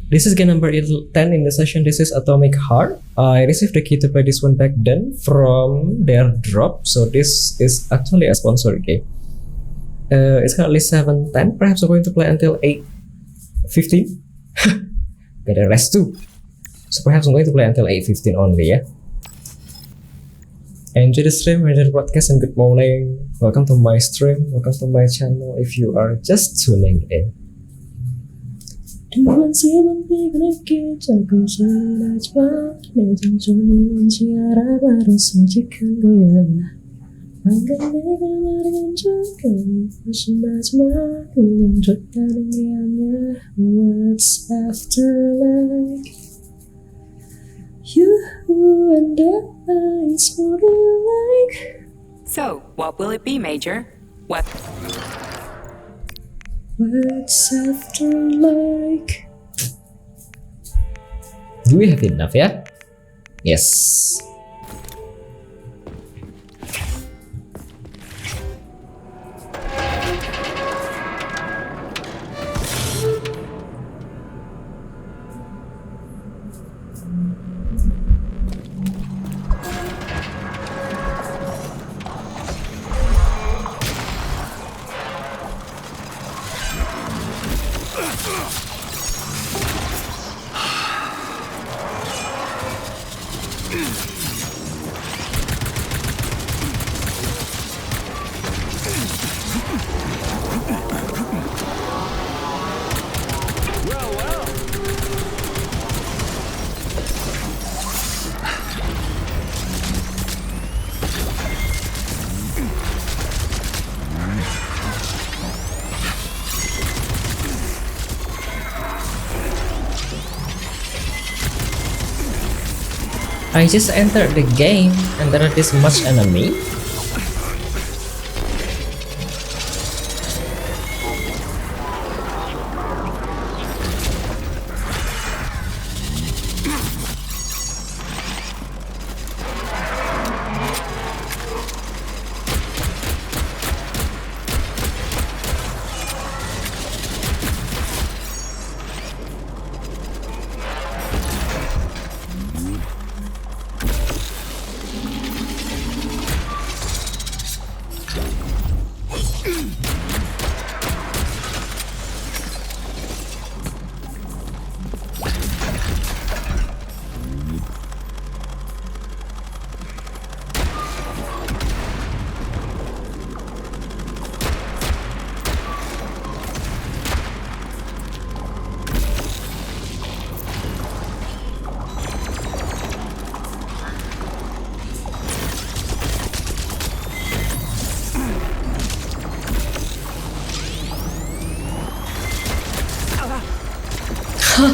This is game number 10 in the session. This is Atomic Heart. I received the key to play this one back then from their drop. So this is actually a sponsored game. It's currently 7:10. Perhaps I'm going to play until 8:15. Gotta rest too. So perhaps I'm going to play until 8:15 only, yeah. Enjoy the stream, enjoy the broadcast, and good morning. Welcome to my stream, welcome to my channel if you are just tuning in. What's after like you and I, it's more than like. So, what will it be, Major? What? What's after like? Do we have enough, yeah? Yes. I just entered the game and there are this much enemy.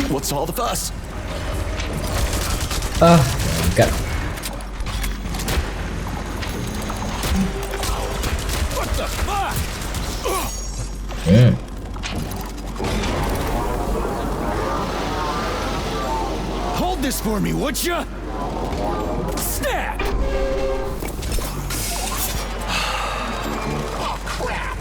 What's all the fuss? Oh my god. What the fuck? Hold this for me, would ya? Snap! Oh, crap!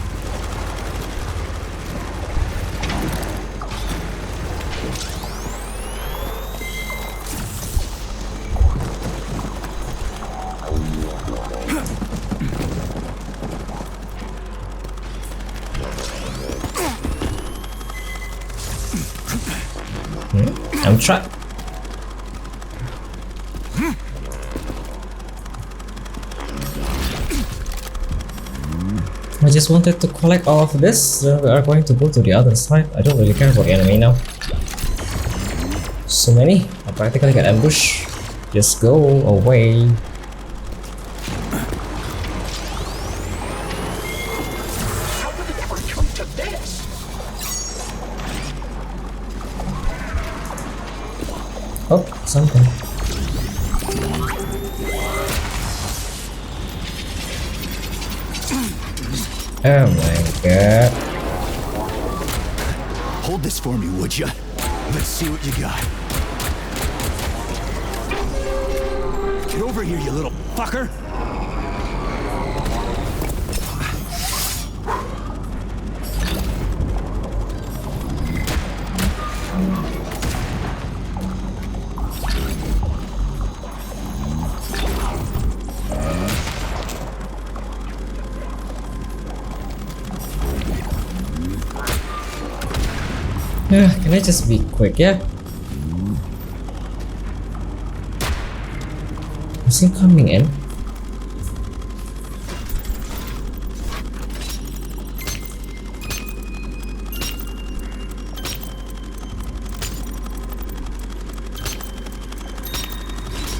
I'm trapped. I just wanted to collect all of this, then we are going to go to the other side. I don't really care about the enemy now. So many, I practically got ambushed. Just go away. How did it ever come to this? Oh, something. Oh my god. Hold this for me, would ya? Let's see what you got. Get over here, you little fucker! Can I just be quick, yeah? Is he coming in?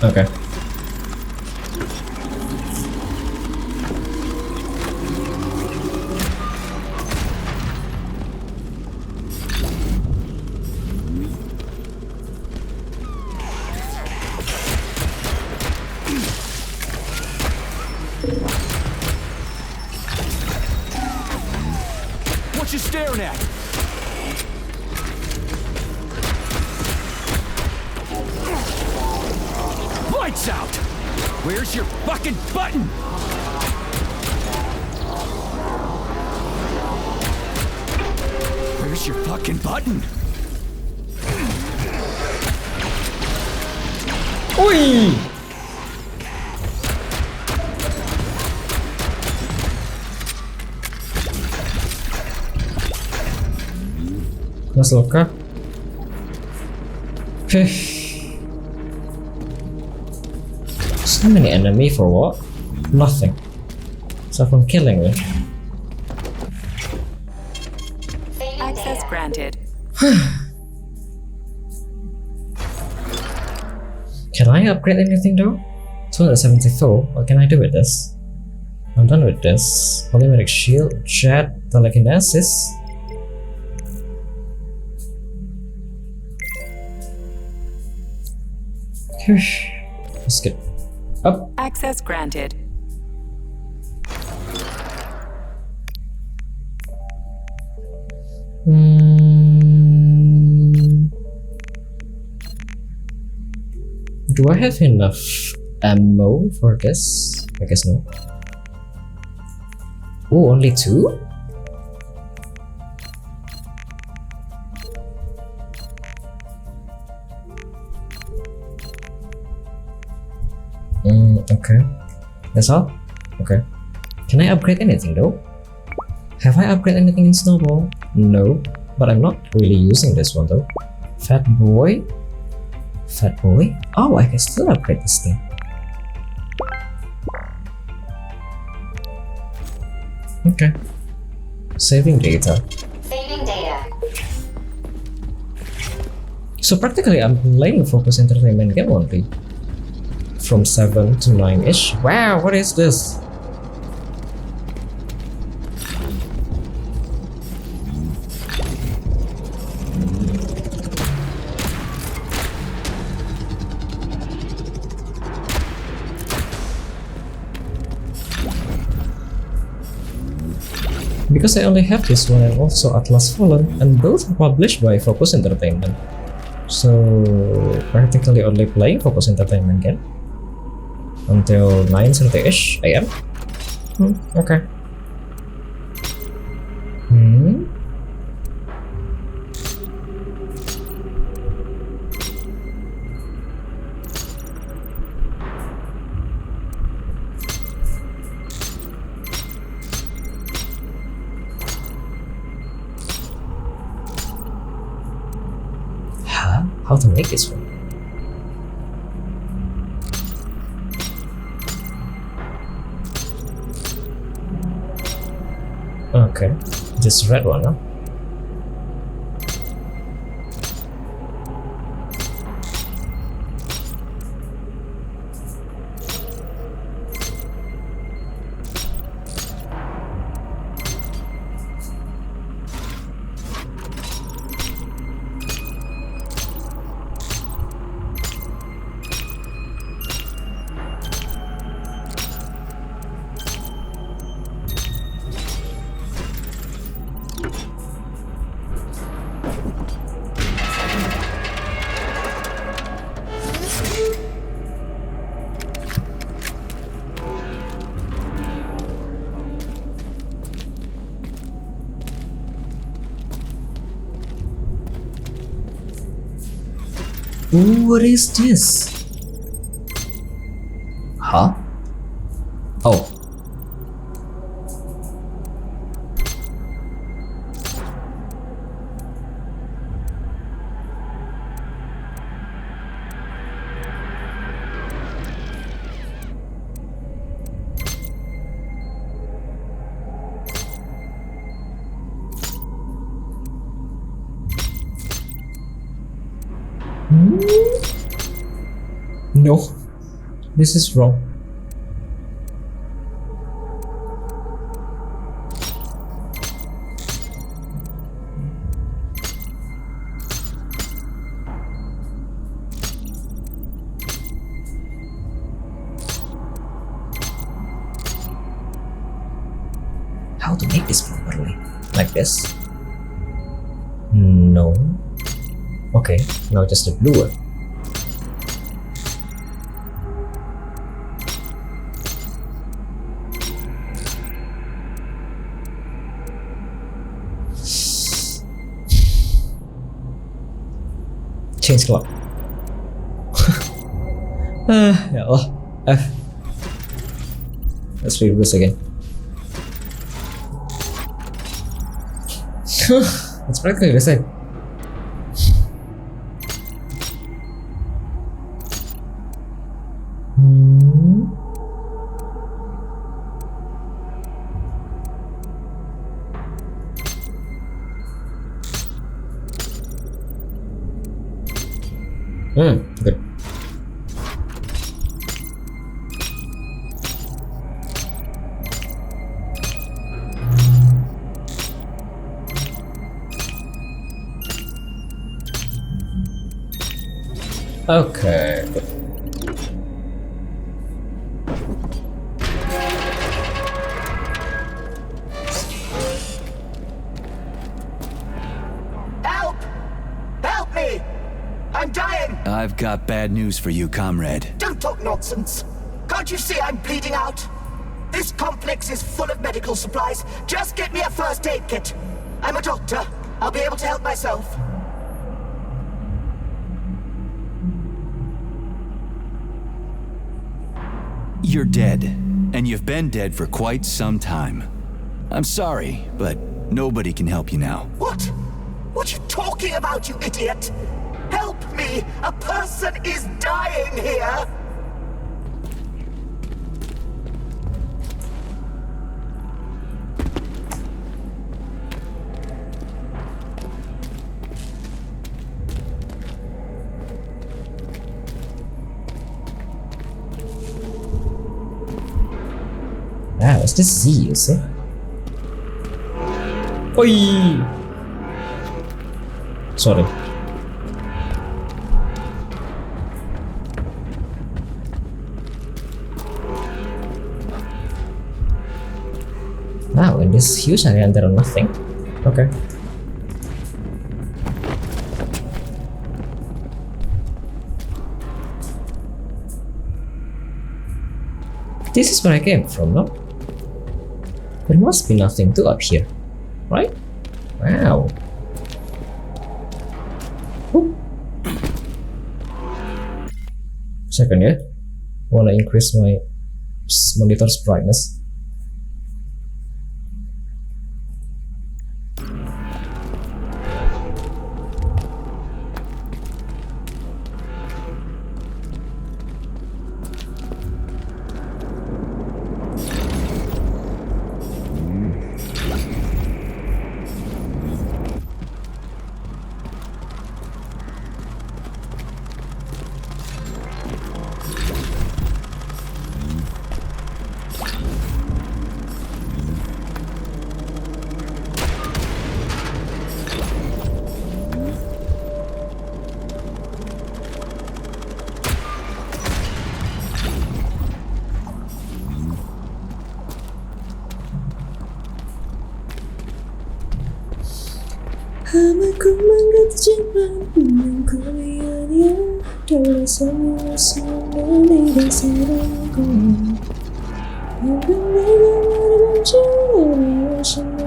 Okay. What you staring at? Lights out! Where's your fucking button? Where's your fucking button? Ui! Let's look up. So many enemy for what? Nothing. So from killing me. Access granted. Can I upgrade anything though? 274. What can I do with this? I'm done with this. Polymetric shield, jet, telekinesis. Let's get up. Access granted. Do I have enough ammo for this? I guess no. Oh, only 2? Okay. That's all? Okay. Can I upgrade anything though? Have I upgraded anything in Snowball? No, but I'm not really using this one though. Fat boy? Fat boy? Oh, I can still upgrade this thing. Okay. Saving data. Saving data. So practically I'm playing focus entertainment game only. From 7 to 9-ish. Wow, what is this? Because I only have this one and also Atlas Fallen, and both are published by Focus Entertainment. So practically only playing Focus Entertainment game until 9:30-ish AM. Okay. Huh? How to make this one? Okay, this red one, huh? Ooh, what is this? Huh? Oh. No, this is wrong. How to make this properly? Like this? No. Okay, now just the blue one. Change clock. Ya Allah. Let's redo this again. It's practically the same. Good. Okay. Good. Help! Help me! I'm dying! I've got bad news for you, comrade. Don't talk nonsense. Can't you see I'm bleeding out? This complex is full of medical supplies. Just get me a first aid kit. I'm a doctor. I'll be able to help myself. You're dead, and you've been dead for quite some time. I'm sorry, but nobody can help you now. What? What are you talking about, you idiot? Help me! A person is dying here! Ah, it's the Z, you see? Oi! Sorry. Wow, in this huge area there are nothing. Okay. This is where I came from, no? There must be nothing to up here, right? Wow. Ooh. Second, yeah? Wanna increase my monitor's brightness. Aku mengatakan mengkuliahnya dalam semua di dasarku. Aku mendengar cerita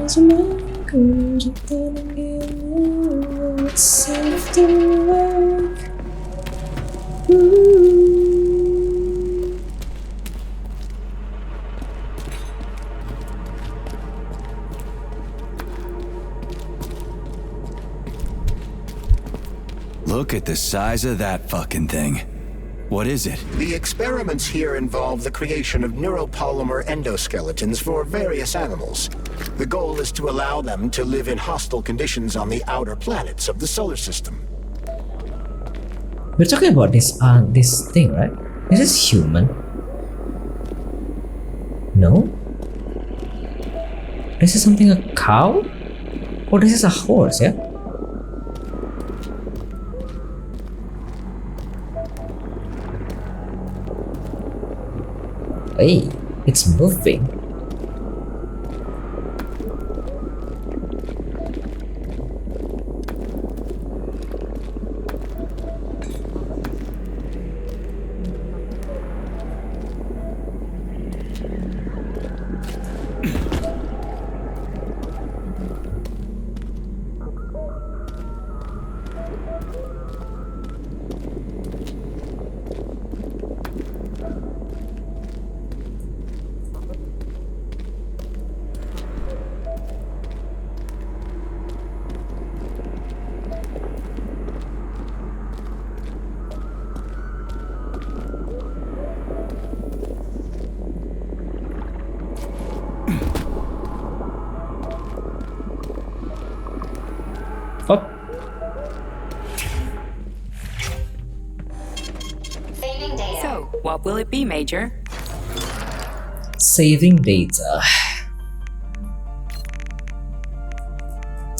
semua cerita dengan safe to work. Look at the size of that fucking thing. What is it? The experiments here involve the creation of neuropolymer endoskeletons for various animals. The goal is to allow them to live in hostile conditions on the outer planets of the solar system. We're talking about this thing, right? Is this human? No? This is something a cow? Or this is a horse, yeah? Hey, it's moving. Fuck. So, what will it be, Major? Saving data.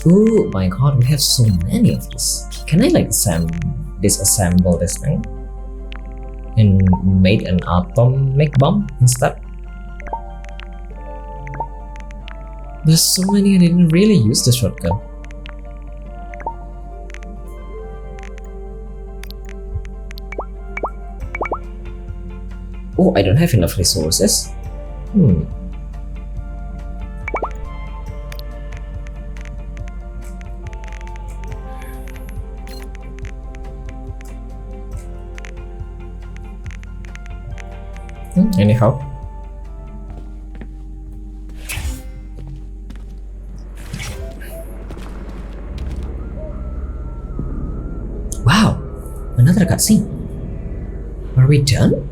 Oh my god, we have so many of this. Can I like disassemble this thing and make an atomic bomb instead? There's so many I didn't really use the shotgun. Oh, I don't have enough resources. Anyhow. Wow, another cutscene. Are we done?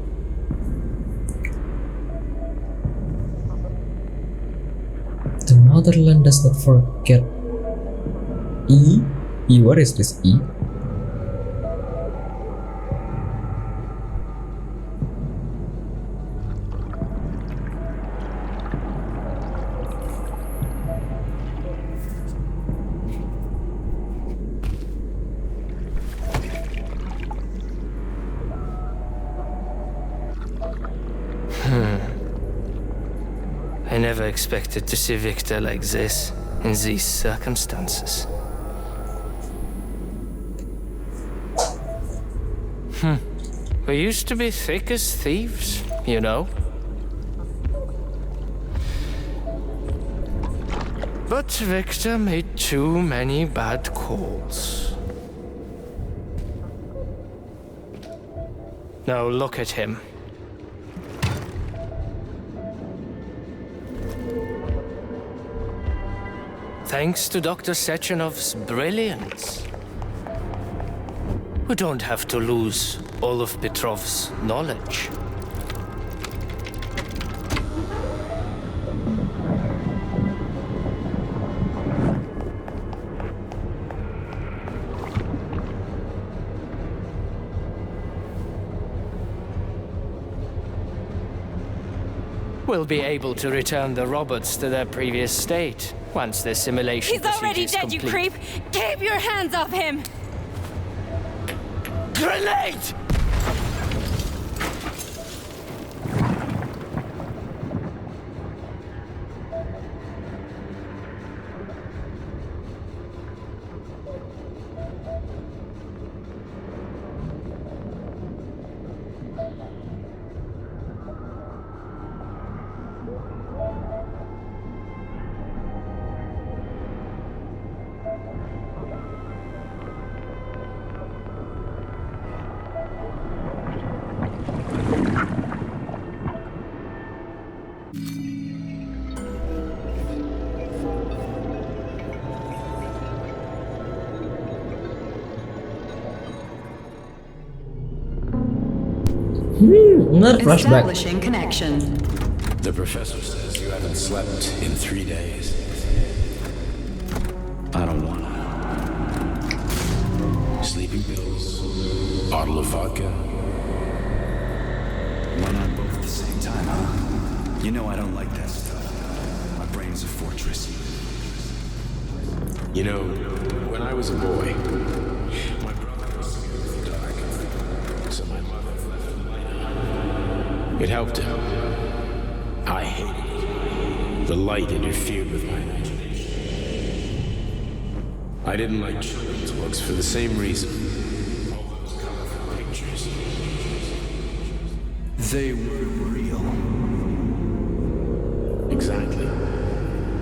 The motherland does not forget. E? What is this E? I never expected to see Victor like this, in these circumstances. We used to be thick as thieves, you know. But Victor made too many bad calls. Now look at him. Thanks to Dr. Sechenov's brilliance, we don't have to lose all of Petrov's knowledge. We'll be able to return the robots to their previous state once the simulation He's already procedure dead, is you complete. creep! Keep your hands off him! Grenade! Not flashback. Establishing connection. The professor says you haven't slept in 3 days. I don't wanna. Sleeping pills, bottle of vodka. Why not both at the same time, huh? You know I don't like that stuff. My brain's a fortress. You know, when I was a boy, my brother was scared of the dark, so my mother left the light on. It helped him. I hated it. The light interfered with my imagination. I didn't like children's books for the same reason. All those colorful pictures. They were real. Exactly.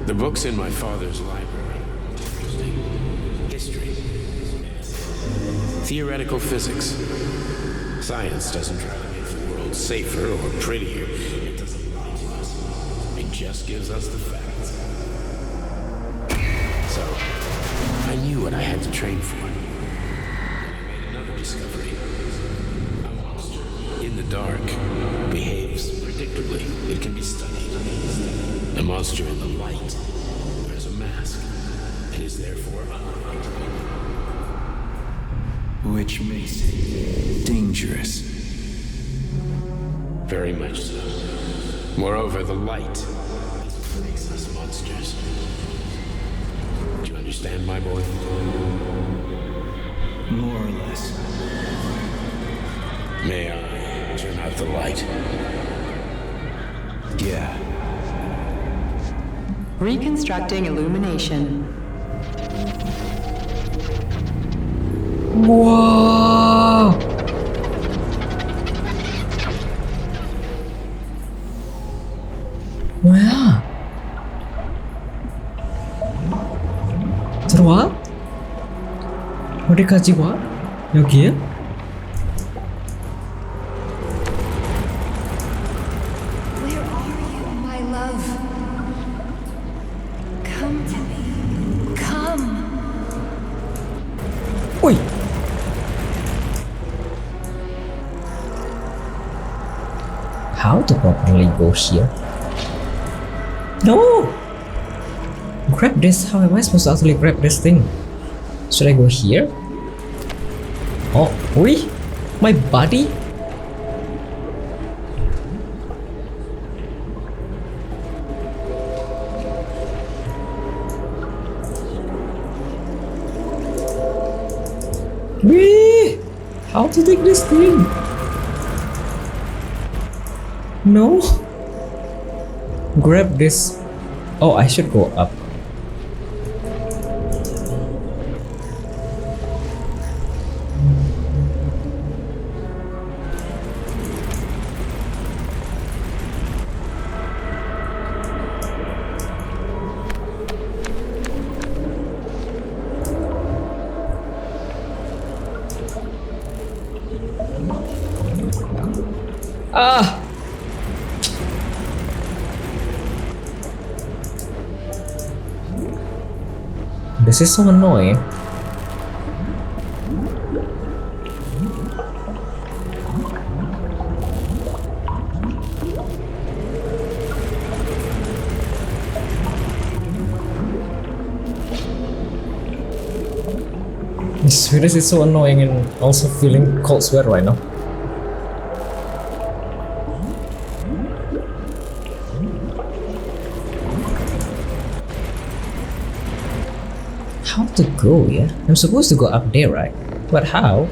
The books in my father's library. Interesting. History. Theoretical physics. Science doesn't try to make the world safer or prettier. It doesn't lie to us. It just gives us the facts. So, I knew what I had to train for. And I made another discovery. A monster in the dark behaves predictably. It can be studied. A monster in the light wears a mask and is therefore unpredictable. Which makes it dangerous. Very much so. Moreover, the light is what makes us monsters. Do you understand, my boy? More or less. May I turn out the light? Yeah. Reconstructing illumination. Wow. 뭐야? 들어와? 어디까지 와? 여기에? Where are you, my love? Come to me. Come. 오이! How to properly go here? No! Grab this. How am I supposed to actually grab this thing? Should I go here? Oh, oi! My body? Wee! How to take this thing? No. Grab this. Oh, I should go up. Ah! This is so annoying. This is so annoying and also feeling cold sweat right now. How to go, yeah? I'm supposed to go up there, right? But how?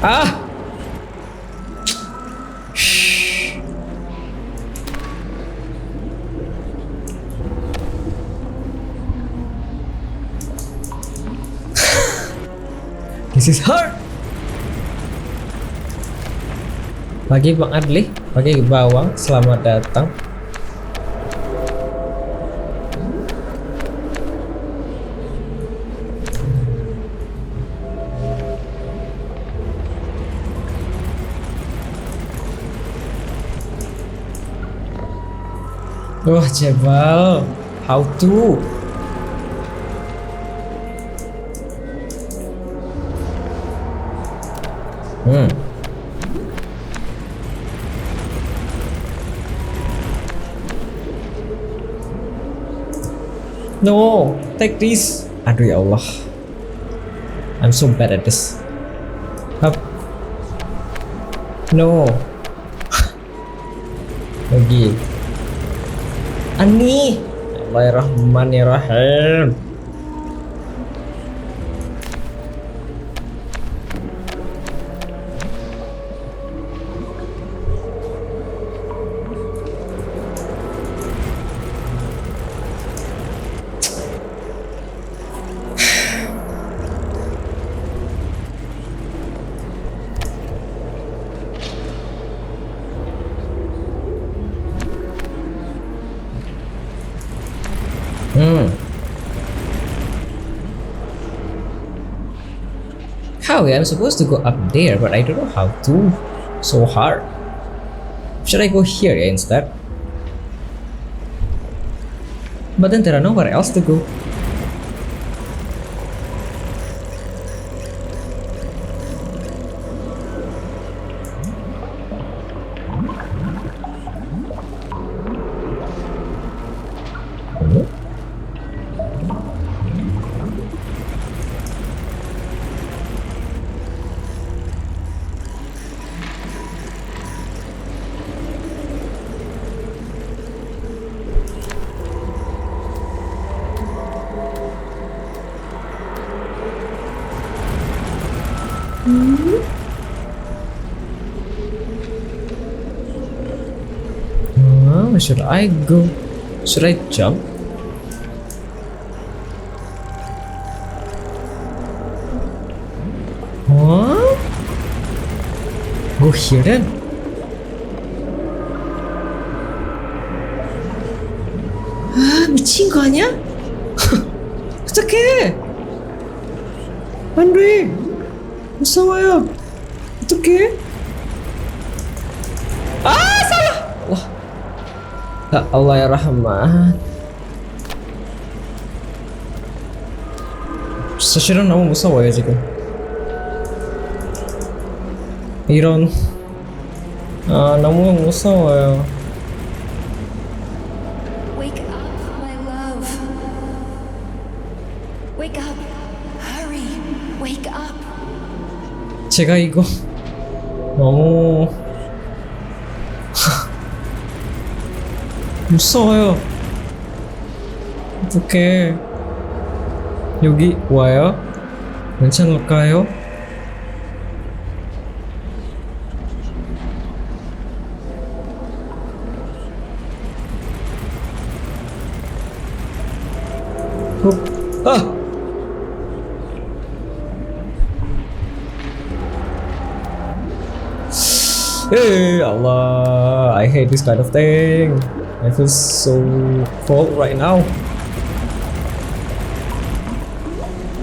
Ah! Shh. This is hard. Pagi Bang Adli, pagi Bawang, selamat datang. Wah, Jebal, how to? No, take this. Aduh ya Allah. I'm so bad at this. Up. No. Lagi. Ani. Bismillahirrahmanirrahim. How? I'm supposed to go up there, but I don't know how to. So hard. Should I go here instead? But then there are nowhere else to go. Where should I go? Should I jump? What? Go here then. 미친 거 아니야? 어떡해? 안 돼. 무서워요. 어떡해? 사lah. Ya Allah ya Rahman. 사실은 너무 무서워요 지금. 이런 너무 무서워요. Wake up, my love. Wake up. Hurry. Wake up. 제가 이거 너무 무서워요. 어떡해. 여기 와요? 괜찮을까요? Hey Allah, I hate this kind of thing. I feel so cold right now.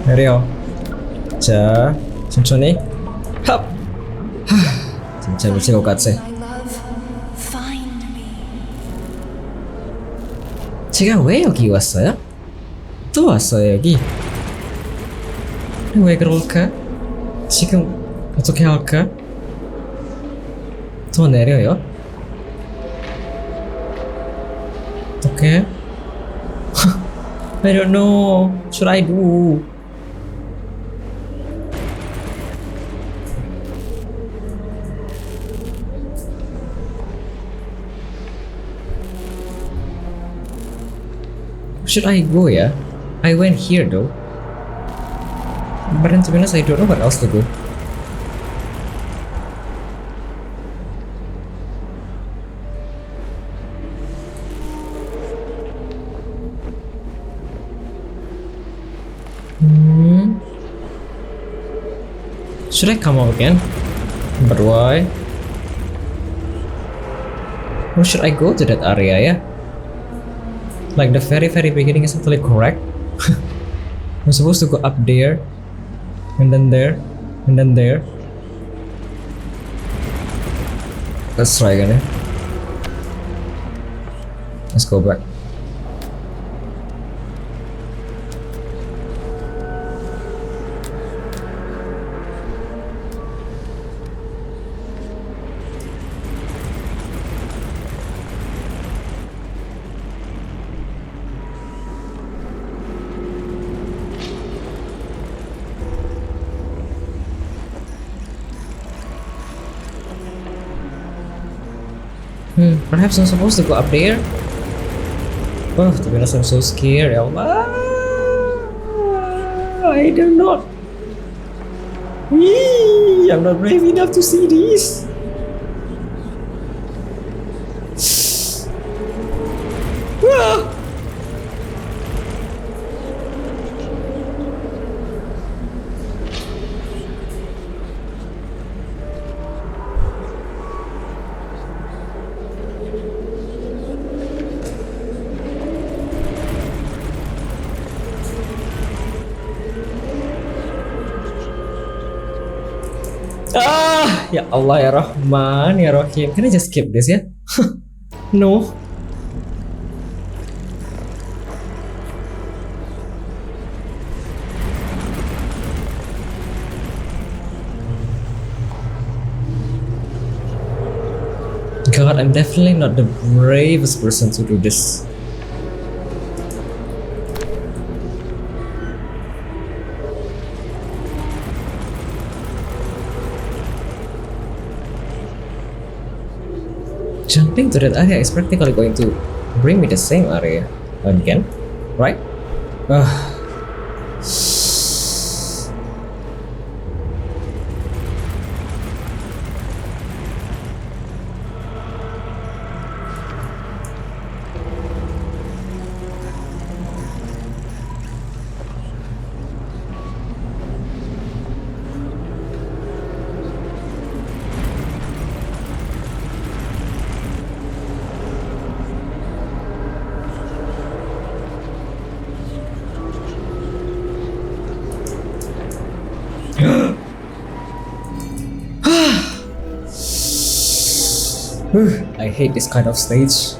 내려. 자, 천천히. 합. 진짜 미칠 것 같아. My love, find me. 제가 왜 여기 왔어요? 또 왔어요 여기. 왜 그럴까? 지금 어떻게 할까? 더 내려요? 어떻게? I don't know. What should I do? Should I go ya? I went here though. But then to be honest, I don't know where else to go. Should I come out again? But why? Or should I go to that area, yeah? Like the very beginning is actually correct. I'm supposed to go up there, and then there, and then there. Let's try again, yeah? Let's go back. Perhaps I'm supposed to go up there. Oh, to be honest, I'm so scared. Ya Allah. I do not. I'm not brave enough to see this. Ah. Ya Allah ya Rahman ya Rahim. Can I just skip this ya? No. God, I'm definitely not the bravest person to do this. Jumping to that area is practically going to bring me the same area again, right? I hate this kind of stage.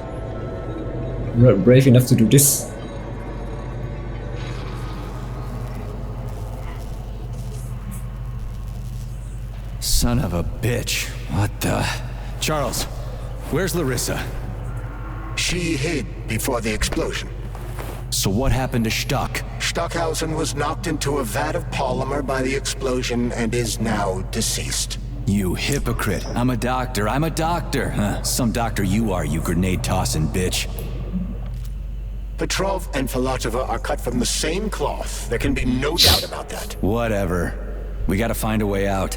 I'm not brave enough to do this. Son of a bitch. What the... Charles, where's Larissa? She hid before the explosion. So what happened to Stuck? Stockhausen was knocked into a vat of polymer by the explosion and is now deceased. You hypocrite. I'm a doctor. Huh? Some doctor you are, you grenade-tossing bitch. Petrov and Filatova are cut from the same cloth. There can be no doubt about that. Whatever. We gotta find a way out.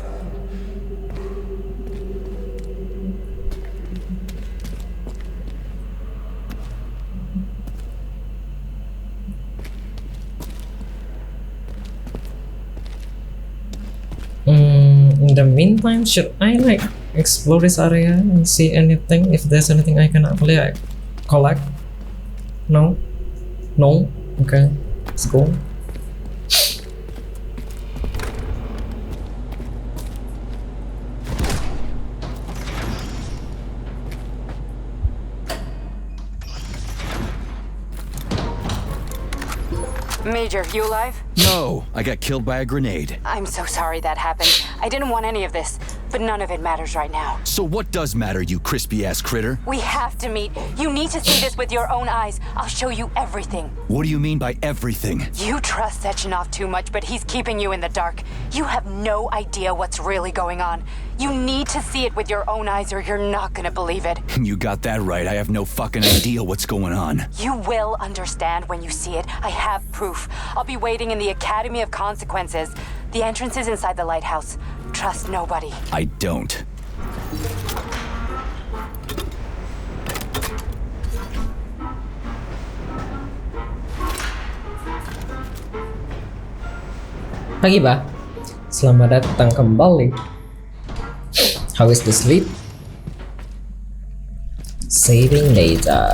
In the meantime, should I like explore this area and see anything? If there's anything I can actually like, collect? No? No? Okay, let's go. Major, you alive? No, I got killed by a grenade. I'm so sorry that happened. I didn't want any of this, but none of it matters right now. So what does matter, you crispy-ass critter? We have to meet. You need to see this with your own eyes. I'll show you everything. What do you mean by everything? You trust Sechenov too much, but he's keeping you in the dark. You have no idea what's really going on. You need to see it with your own eyes or you're not gonna believe it. You got that right. I have no fucking idea what's going on. You will understand when you see it. I have proof. I'll be waiting in the Academy of Consequences. The entrance is inside the lighthouse. Trust nobody. I don't. Pagi, Pak. Selamat datang kembali. How is the sleep? Saving data.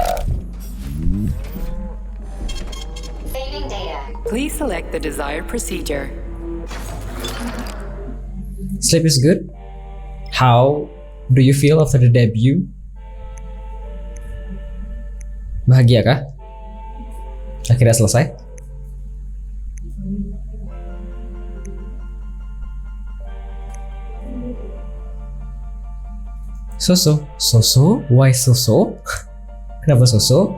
Saving data. Please select the desired procedure. Sleep is good. How do you feel after the debut? Bahagia kah? Akhirnya selesai. So? Why so? Kenapa so?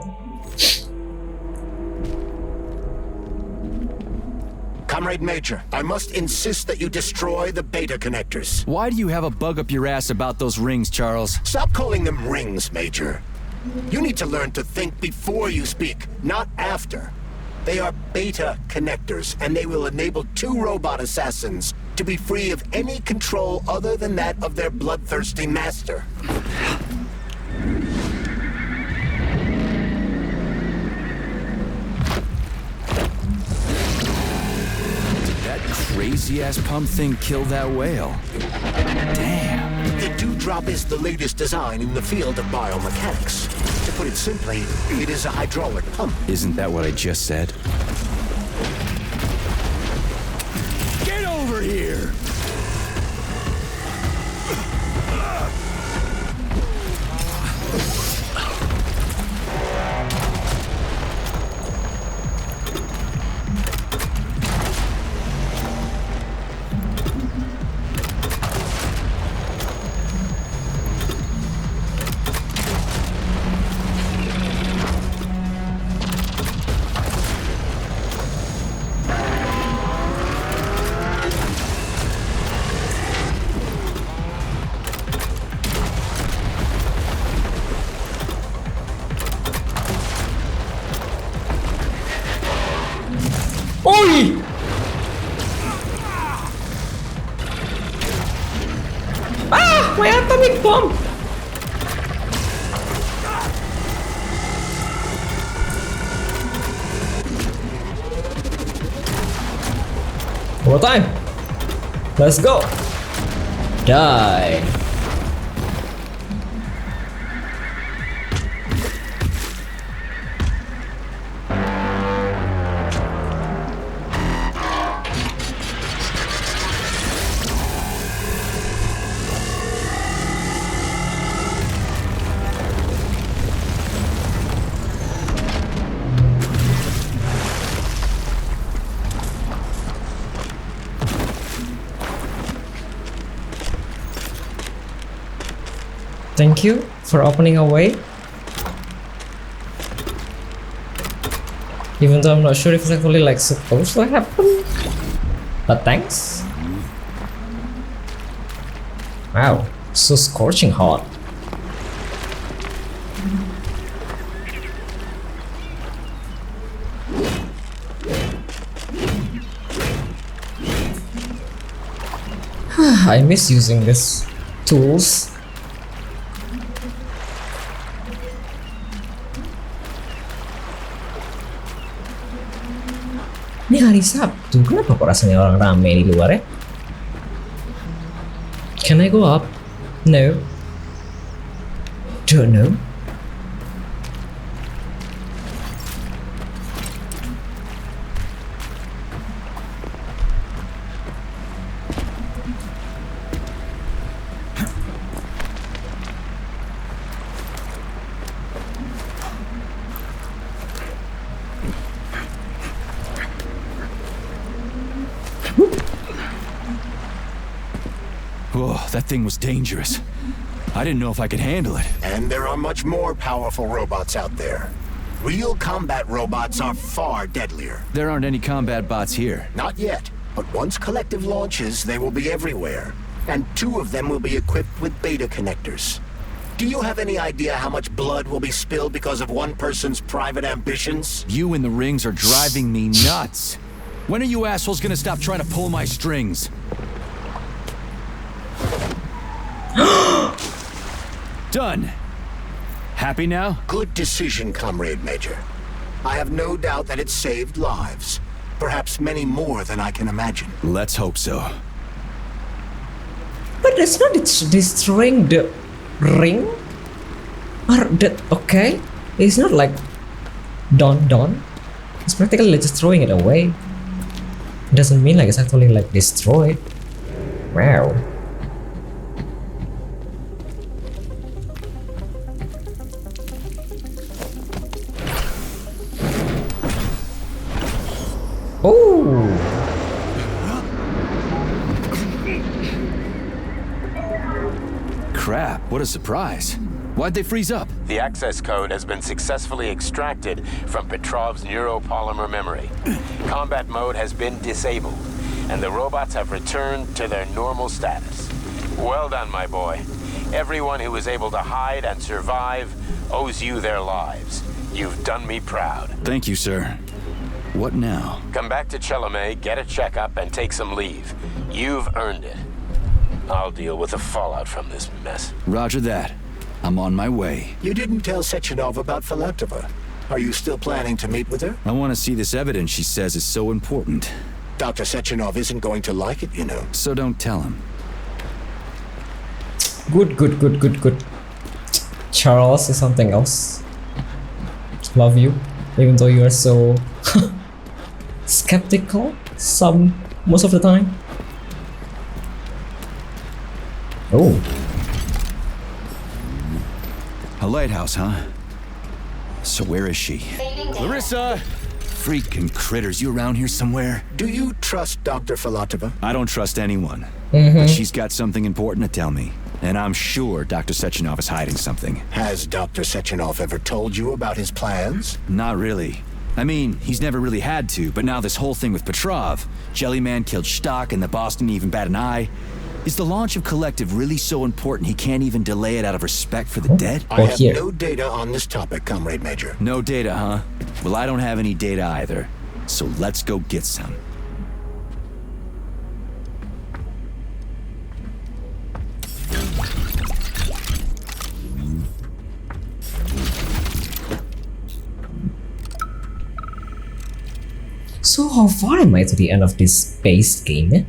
Come Comrade Major, I must insist that you destroy the beta connectors. Why do you have a bug up your ass about those rings, Charles? Stop calling them rings, Major. You need to learn to think before you speak, not after. They are beta connectors, and they will enable 2 robot assassins to be free of any control other than that of their bloodthirsty master. Crazy-ass pump thing killed that whale. Damn. The Dewdrop is the latest design in the field of biomechanics. To put it simply, it is a hydraulic pump. Isn't that what I just said? Get over here! Oi! Ah! My atomic bomb! One more time! Let's go! Die! Thank you for opening a way. Even though I'm not sure if it's actually like supposed to happen. But thanks. Wow, so scorching hot. I miss using these tools. Ini hari Sabtu, kenapa kok rasanya orang rame di luar ya? Can I go up? No. Don't know. Whoa, that thing was dangerous. I didn't know if I could handle it. And there are much more powerful robots out there. Real combat robots are far deadlier. There aren't any combat bots here. Not yet, but once Collective launches, they will be everywhere. And 2 of them will be equipped with beta connectors. Do you have any idea how much blood will be spilled because of one person's private ambitions? You and the rings are driving me nuts. When are you assholes gonna stop trying to pull my strings? Done. Happy now? Good decision, Comrade Major. I have no doubt that it saved lives. Perhaps many more than I can imagine. Let's hope so. But it's not destroying the ring? Or that, okay? It's not like done. It's practically like just throwing it away. It doesn't mean like it's actually like destroyed. Wow. Oh! Crap, what a surprise. Why'd they freeze up? The access code has been successfully extracted from Petrov's neuropolymer memory. Combat mode has been disabled, and the robots have returned to their normal status. Well done, my boy. Everyone who was able to hide and survive owes you their lives. You've done me proud. Thank you, sir. What now? Come back to Chelome, get a checkup, and take some leave. You've earned it. I'll deal with the fallout from this mess. Roger that. I'm on my way. You didn't tell Sechenov about Filatova. Are you still planning to meet with her? I want to see this evidence she says is so important. Dr. Sechenov isn't going to like it, you know. So don't tell him. Good. Charles is something else. Love you, even though you are so skeptical most of the time. Oh. A lighthouse, huh? So where is she? Larissa! Freaking critters, you around here somewhere? Do you trust Dr. Filatova? I don't trust anyone. But she's got something important to tell me. And I'm sure Dr. Sechenov is hiding something. Has Dr. Sechenov ever told you about his plans? Not really. I mean, he's never really had to, but now this whole thing with Petrov, Jellyman killed Stock and the boss didn't even bat an eye. Is the launch of Collective really so important he can't even delay it out of respect for the dead? I have no data on this topic, Comrade Major. No data, huh? Well, I don't have any data either. So let's go get some. So how far am I to the end of this base game ya?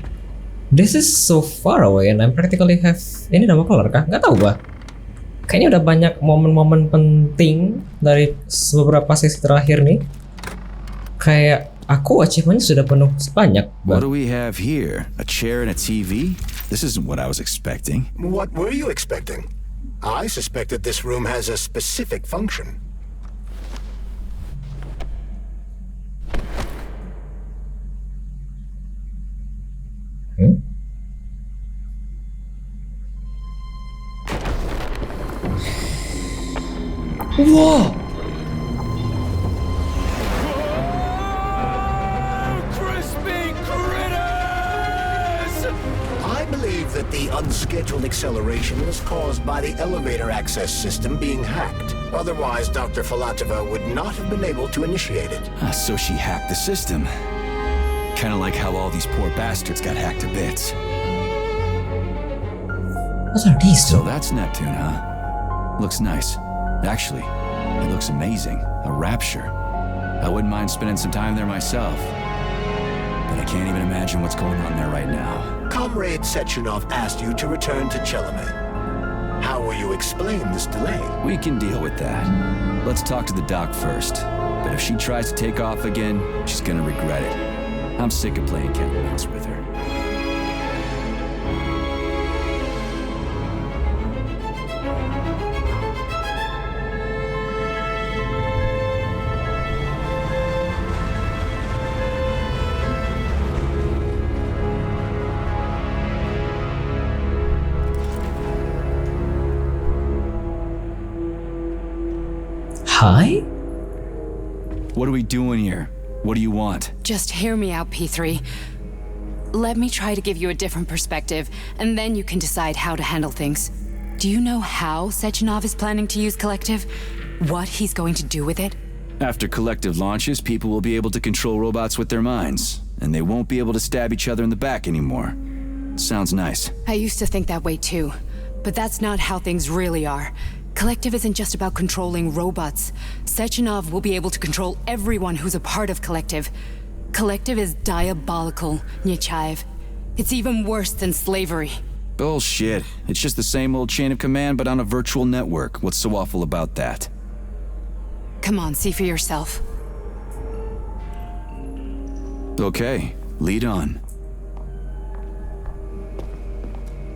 This is so far away and I'm practically have... Ini udah mau kelar kah? Nggak tahu gua. Kayaknya udah banyak momen-momen penting dari beberapa sesi terakhir nih. Kayak aku achievementnya sudah penuh sebanyak. What do we have here? A chair and a TV? This isn't what I was expecting. What were you expecting? I suspect that this room has a specific function. Whoa! Crispy critters! I believe that the unscheduled acceleration was caused by the elevator access system being hacked. Otherwise, Dr. Filatova would not have been able to initiate it. So she hacked the system. Kinda like how all these poor bastards got hacked to bits. What are these? So that's Neptune, huh? Looks nice. Actually, it looks amazing. A rapture. I wouldn't mind spending some time there myself. But I can't even imagine what's going on there right now. Comrade Sechenov asked you to return to Chelome. How will you explain this delay? We can deal with that. Let's talk to the doc first. But if she tries to take off again, she's gonna regret it. I'm sick of playing cat and mouse with her. Hi? What are we doing here? What do you want? Just hear me out, P3. Let me try to give you a different perspective, and then you can decide how to handle things. Do you know how Sechenov is planning to use Collective? What he's going to do with it? After Collective launches, people will be able to control robots with their minds, and they won't be able to stab each other in the back anymore. Sounds nice. I used to think that way too, but that's not how things really are. Collective isn't just about controlling robots. Sechenov will be able to control everyone who's a part of Collective. Collective is diabolical, Nechayev. It's even worse than slavery. Bullshit. It's just the same old chain of command, but on a virtual network. What's so awful about that? Come on, see for yourself. Okay, lead on.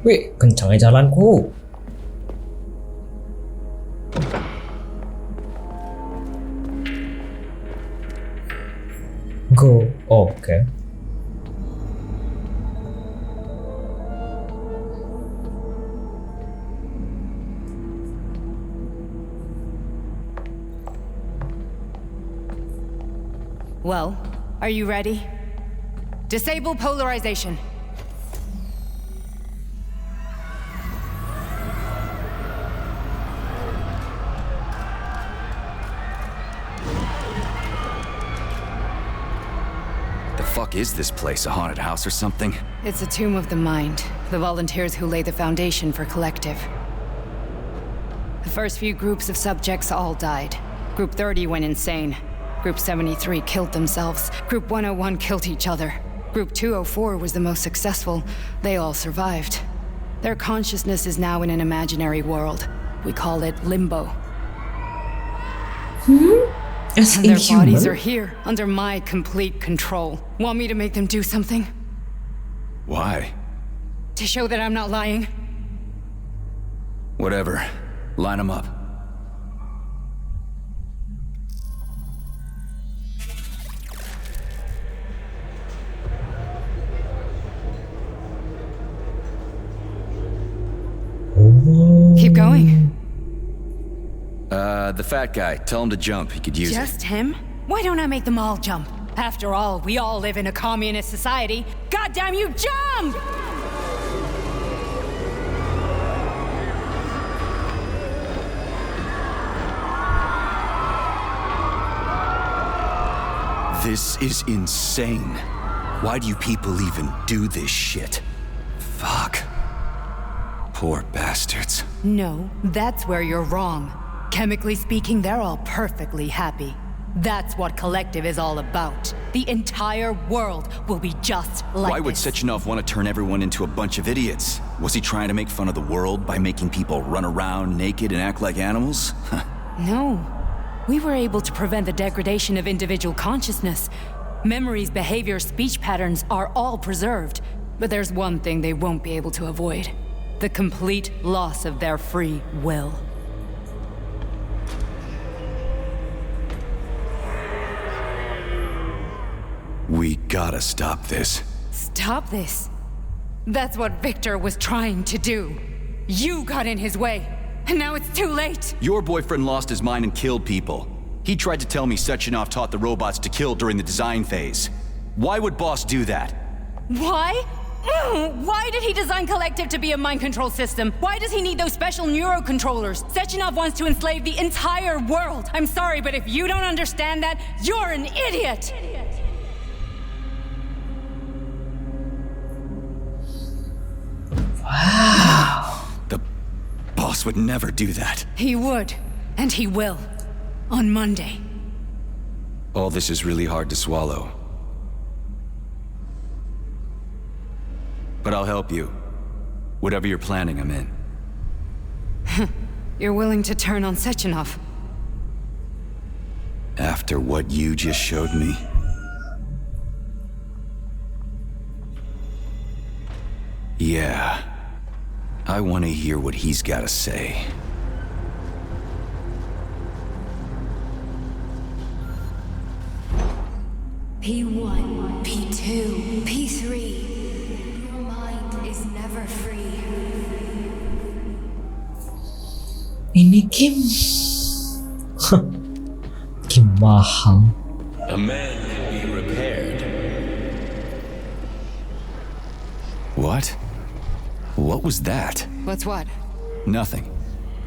Wih, kencang aja jalanku. Go. Oh, okay. Well, are you ready? Disable polarization. The fuck is this place? A haunted house or something? It's a tomb of the mind. The volunteers who lay the foundation for Collective. The first few groups of subjects all died. Group 30 went insane. Group 73 killed themselves. Group 101 killed each other. Group 204 was the most successful. They all survived. Their consciousness is now in an imaginary world. We call it Limbo. As And their inhuman? bodies are here, under my complete control. Want me to make them do something? Why? To show that I'm not lying? Whatever. Line them up. Keep going. The fat guy. Tell him to jump. He could use it. Just him? Why don't I make them all jump? After all, we all live in a communist society. Goddamn you, jump! This is insane. Why do you people even do this shit? Fuck. Poor bastards. No, that's where you're wrong. Chemically speaking, they're all perfectly happy. That's what Collective is all about. The entire world will be just like Why would this. Sechenov want to turn everyone into a bunch of idiots? Was he trying to make fun of the world by making people run around naked and act like animals? No. We were able to prevent the degradation of individual consciousness. Memories, behavior, speech patterns are all preserved. But there's one thing they won't be able to avoid. The complete loss of their free will. We gotta stop this. Stop this. That's what Victor was trying to do. You got in his way, and now it's too late. Your boyfriend lost his mind and killed people. He tried to tell me Sechenov taught the robots to kill during the design phase. Why would Boss do that? Why? Why did he design Collective to be a mind control system? Why does he need those special neurocontrollers? Sechenov wants to enslave the entire world. I'm sorry, but if you don't understand that, you're an idiot! The Boss would never do that. He would, and he will. On Monday. All this is really hard to swallow. But I'll help you. Whatever you're planning, I'm in. You're willing to turn on Sechenov? After what you just showed me? Yeah. I want to hear what he's got to say. P1, P2, P3. Your mind is never free. Ini game game mahal. A man can be repaired. What? What was that? What's what? Nothing.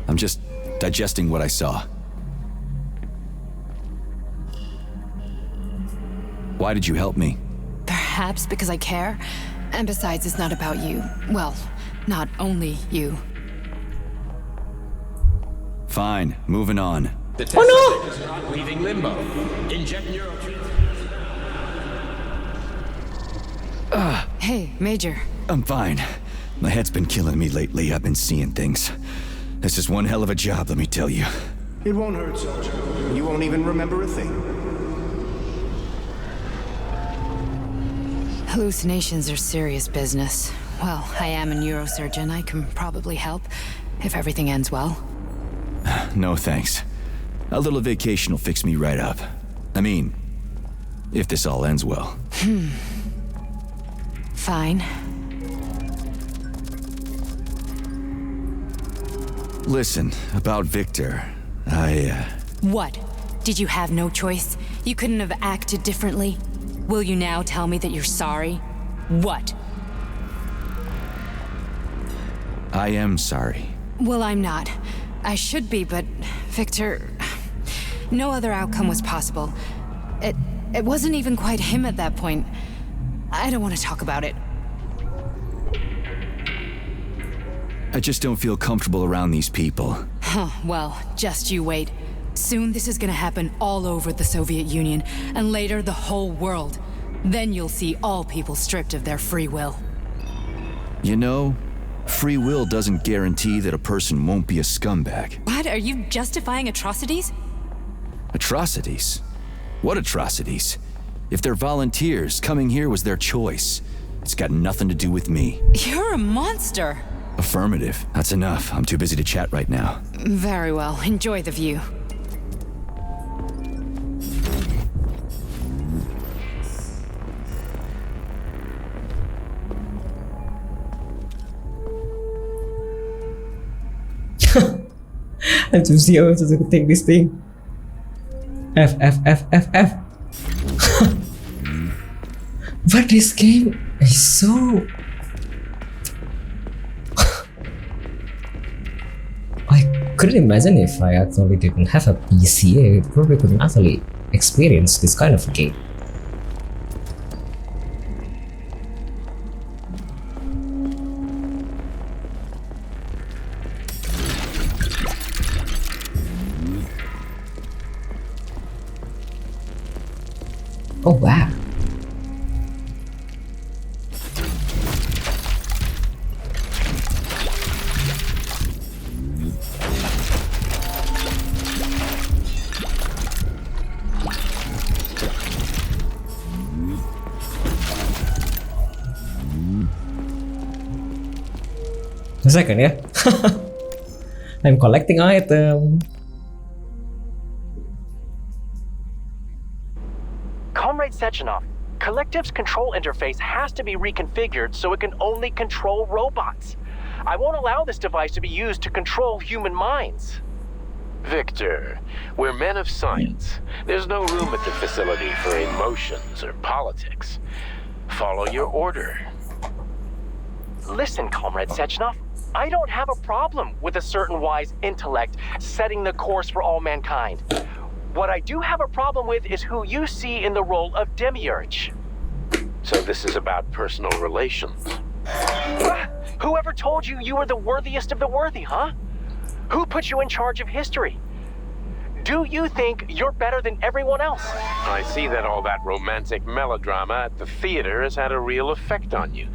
I'm just digesting what I saw. Why did you help me? Perhaps because I care. And besides, it's not about you. Well, not only you. Fine, moving on. The test subject is not leaving limbo. Inject Hey, Major. I'm fine. My head's been killing me lately. I've been seeing things. This is one hell of a job, let me tell you. It won't hurt, soldier. You won't even remember a thing. Hallucinations are serious business. Well, I am a neurosurgeon. I can probably help, if everything ends well. No thanks. A little vacation will fix me right up. I mean, if this all ends well. Fine. Listen, about Victor, What? Did you have no choice? You couldn't have acted differently? Will you now tell me that you're sorry? What? I am sorry. Well, I'm not. I should be, but Victor... No other outcome was possible. It wasn't even quite him at that point. I don't want to talk about it. I just don't feel comfortable around these people. Huh, well, just you wait. Soon this is gonna happen all over the Soviet Union, and later the whole world. Then you'll see all people stripped of their free will. You know, free will doesn't guarantee that a person won't be a scumbag. What? Are you justifying atrocities? Atrocities? What atrocities? If they're volunteers, coming here was their choice. It's got nothing to do with me. You're a monster. Affirmative. That's enough. I'm too busy to chat right now. Very well. Enjoy the view. I'm too slow to take this thing. F. But this game is so... I couldn't imagine if I actually didn't have a PC, I probably couldn't actually experience this kind of game. Oh wow. A second, yeah. I'm collecting item. Comrade Sechenov, Collective's control interface has to be reconfigured so it can only control robots. I won't allow this device to be used to control human minds. Victor, we're men of science. There's no room at the facility for emotions or politics. Follow your order. Listen, Comrade Sechenov, I don't have a problem with a certain wise intellect setting the course for all mankind. What I do have a problem with is who you see in the role of Demiurge. So this is about personal relations. Whoever told you you were the worthiest of the worthy, huh? Who put you in charge of history? Do you think you're better than everyone else? I see that all that romantic melodrama at the theater has had a real effect on you.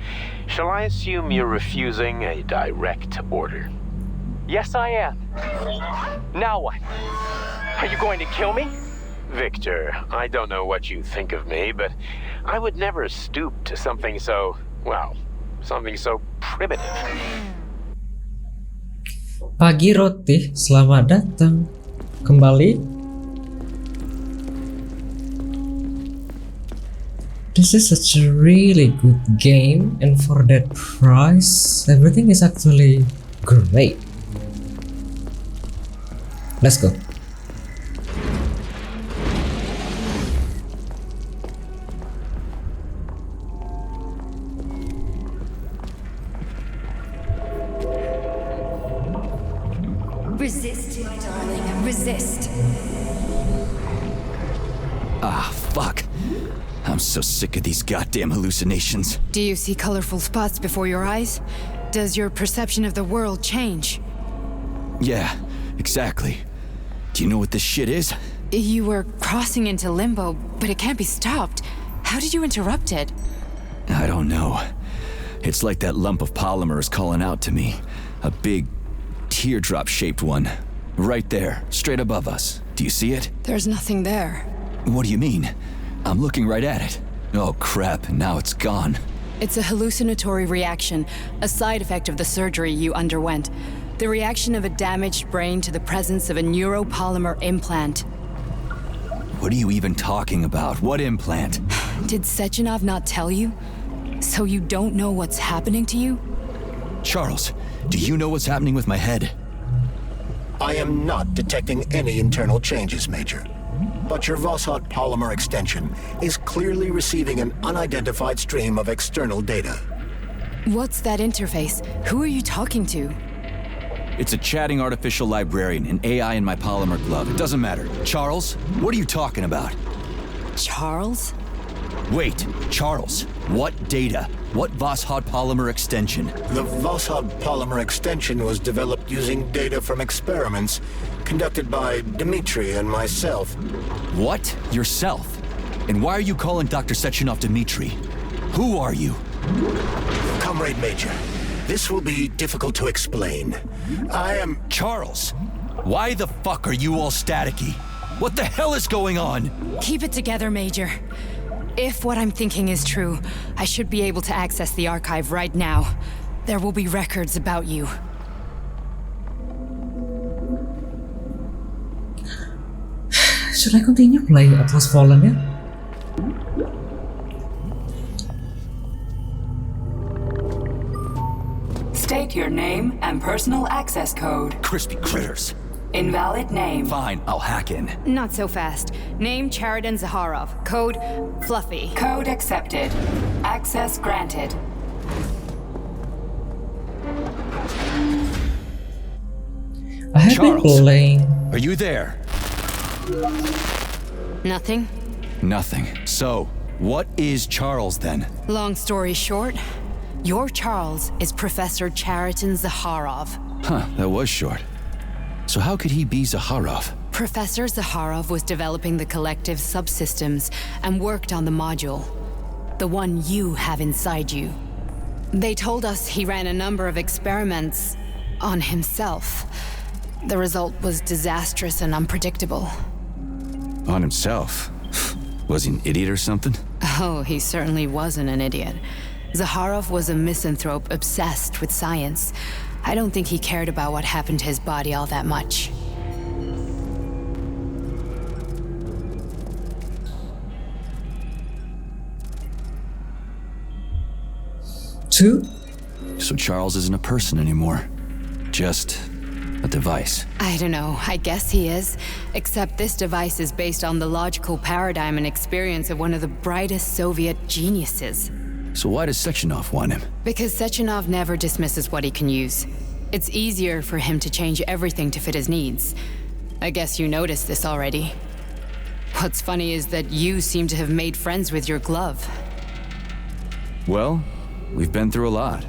Shall I assume you're refusing a direct order? Yes, I am. Now what? Are you going to kill me? Victor, I don't know what you think of me, but I would never stoop to something so, well, something so primitive. Pagi Roti, selamat datang kembali. This is such a really good game, and for that price, everything is actually great. Let's go. Resist, my darling. Resist. Ah, fuck. I'm so sick of these goddamn hallucinations. Do you see colorful spots before your eyes? Does your perception of the world change? Yeah, exactly. Do you know what this shit is? You were crossing into limbo, but it can't be stopped. How did you interrupt it? I don't know. It's like that lump of polymer is calling out to me. A big, teardrop-shaped one. Right there, straight above us. Do you see it? There's nothing there. What do you mean? I'm looking right at it. Oh crap, now it's gone. It's a hallucinatory reaction, a side effect of the surgery you underwent. The reaction of a damaged brain to the presence of a neuropolymer implant. What are you even talking about? What implant? Did Sechenov not tell you? So you don't know what's happening to you? Charles, do you know what's happening with my head? I am not detecting any internal changes, Major. but your Voskhod polymer extension is clearly receiving an unidentified stream of external data. What's that interface? Who are you talking to? It's a chatting artificial librarian, an AI in my polymer glove. It doesn't matter. Charles, what are you talking about? Charles? Wait, Charles, what data? What Voskhod polymer extension? The Voskhod polymer extension was developed using data from experiments conducted by Dmitri and myself. What? Yourself? And why are you calling Dr. Sechenov Dmitri? Who are you? Comrade Major, this will be difficult to explain. I am... Charles, why the fuck are you all staticky? What the hell is going on? Keep it together, Major. If what I'm thinking is true, I should be able to access the archive right now. There will be records about you. Should I continue playing Atlas Fallen, yeah? State your name and personal access code. Crispy critters. Invalid name. Fine, I'll hack in. Not so fast. Name Radeon Zaharov. Code Fluffy. Code accepted. Access granted. I have Charles, been playing. Are you there? Nothing? Nothing. So, what is Charles then? Long story short, your Charles is Professor Radeon Zaharov. Huh, that was short. So how could he be Zaharov? Professor Zaharov was developing the collective subsystems and worked on the module. The one you have inside you. They told us he ran a number of experiments on himself. The result was disastrous and unpredictable. On himself? Was he an idiot or something? Oh, he certainly wasn't an idiot. Zaharov was a misanthrope obsessed with science. I don't think he cared about what happened to his body all that much. Two? So Charles isn't a person anymore. Just a device. I don't know, I guess he is. Except this device is based on the logical paradigm and experience of one of the brightest Soviet geniuses. So why does Sechenov want him? Because Sechenov never dismisses what he can use. It's easier for him to change everything to fit his needs. I guess you noticed this already. What's funny is that you seem to have made friends with your glove. Well, we've been through a lot.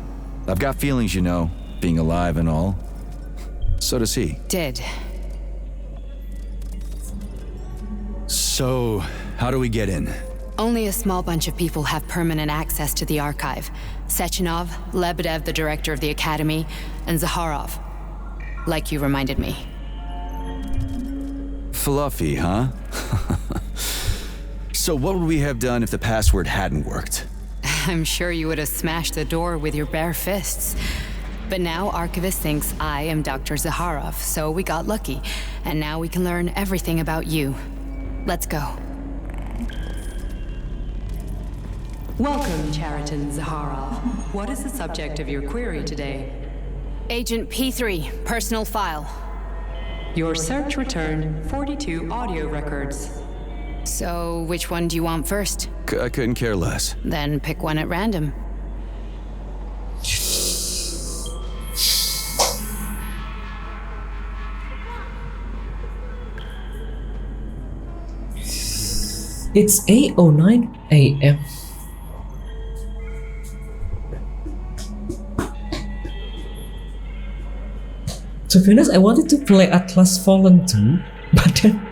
I've got feelings, you know, being alive and all. So does he. Did. So, how do we get in? Only a small bunch of people have permanent access to the archive. Sechenov, Lebedev, the director of the academy, and Zaharov. Like you reminded me. Fluffy, huh? So what would we have done if the password hadn't worked? I'm sure you would have smashed the door with your bare fists. But now Archivist thinks I am Dr. Zaharov, so we got lucky. And now we can learn everything about you. Let's go. Welcome, Radeon Zaharov. What is the subject of your query today? Agent P3, personal file. Your search returned 42 audio records. So, which one do you want first? I couldn't care less. Then pick one at random. It's 8:09 a.m. To be honest, I wanted to play Atlas Fallen 2, but then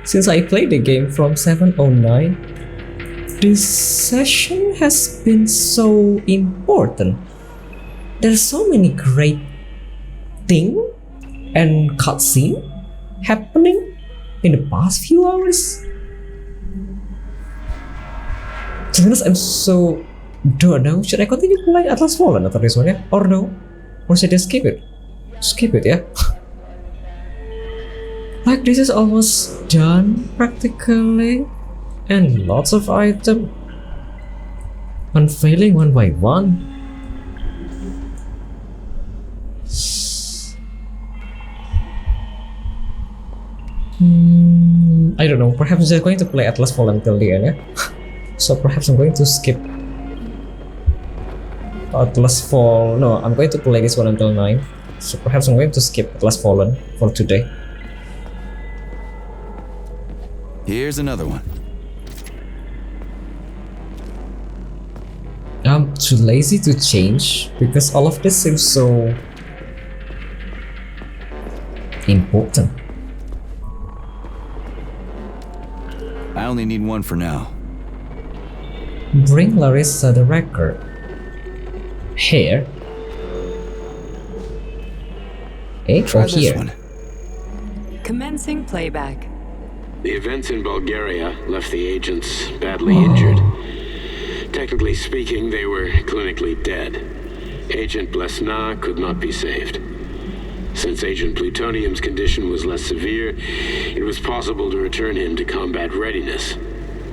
since I played the game from 7:09, this session has been so important. There's so many great things and cutscene happening in the past few hours. To be honest, I'm so don't know. Should I continue playing Atlas Fallen after this one, yeah? Or no? Or should I skip it? Skip it, yeah? Like this is almost done practically, and lots of items unveiling one by one. I don't know, perhaps I'm just going to play Atlas Fallen till the end, yeah? So perhaps I'm going to skip Atlas Fall. No, I'm going to play this one until 9. So perhaps I'm going to skip Atlas Fallen for today. Here's another one. I'm too lazy to change because all of this seems so important. I only need one for now. Bring Larissa the record. Here? Try Or this here? one. Commencing playback. The events in Bulgaria left the agents badly injured. Technically speaking, they were clinically dead. Agent Blesna could not be saved. Since Agent Plutonium's condition was less severe, it was possible to return him to combat readiness.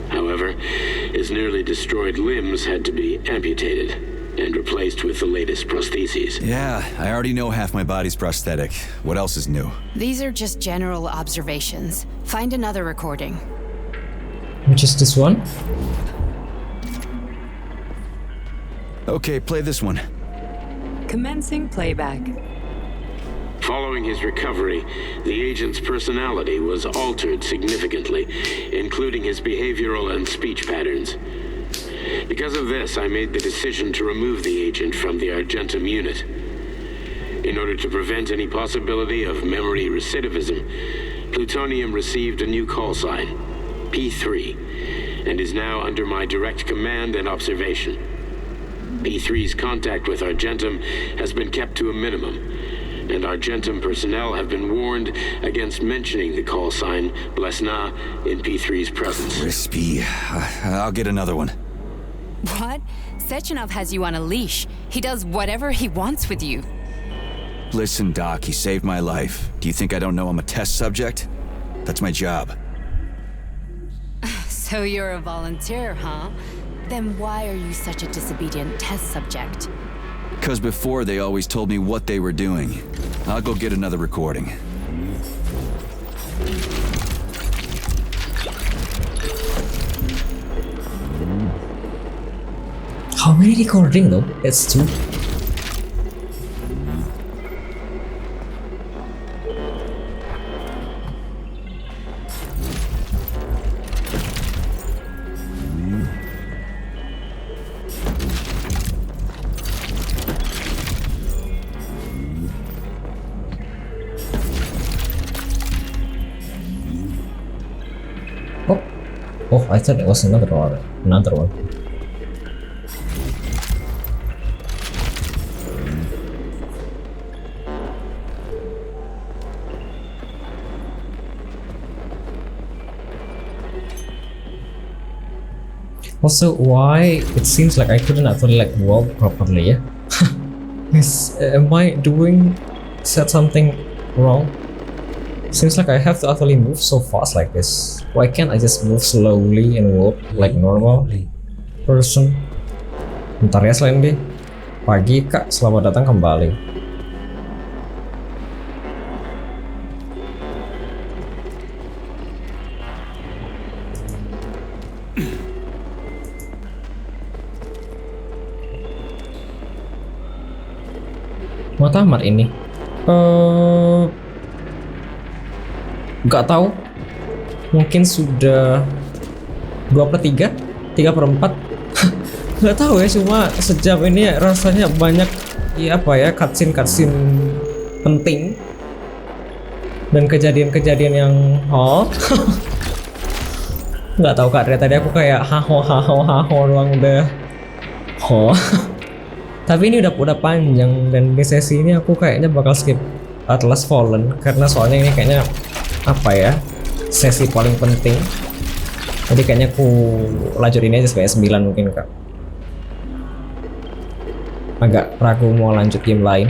However, his nearly destroyed limbs had to be amputated and replaced with the latest prostheses. Yeah, I already know half my body's prosthetic. What else is new? These are just general observations. Find another recording. Which is this one? Okay, play this one. Commencing playback. Following his recovery, the agent's personality was altered significantly, including his behavioral and speech patterns. Because of this, I made the decision to remove the agent from the Argentum unit. In order to prevent any possibility of memory recidivism, Plutonium received a new call sign, P3, and is now under my direct command and observation. P3's contact with Argentum has been kept to a minimum, and Argentum personnel have been warned against mentioning the call sign Blesna in P3's presence. Crispy. I'll get another one. What? Sechenov has you on a leash. He does whatever he wants with you. Listen, Doc, he saved my life. Do you think I don't know I'm a test subject? That's my job. So you're a volunteer, huh? Then why are you such a disobedient test subject? Because before they always told me what they were doing. I'll go get another recording. How many recording though? It's 2. Oh, I thought it was another one. Also, why it seems like I couldn't actually like walk properly, yeah? Am I said something wrong? Seems like I have to actually move so fast like this. Why can't I just move slowly and walk like normal person? Bentar ya Slendy. Pagi kak, selamat datang kembali. Mau tamat ini? Gak tahu. Mungkin sudah 2/3, 3/4. Gak tahu ya, cuma sejam ini rasanya banyak cutscene penting dan kejadian-kejadian yang nggak tahu kak, dari tadi aku kayak haho doang udah tapi ini udah panjang, dan di sesi ini aku kayaknya bakal skip Atlas Fallen karena soalnya ini kayaknya sesi paling penting. Jadi kayaknya aku lanjut ini aja sampai 9 mungkin kak. Agak ragu mau lanjut game lain.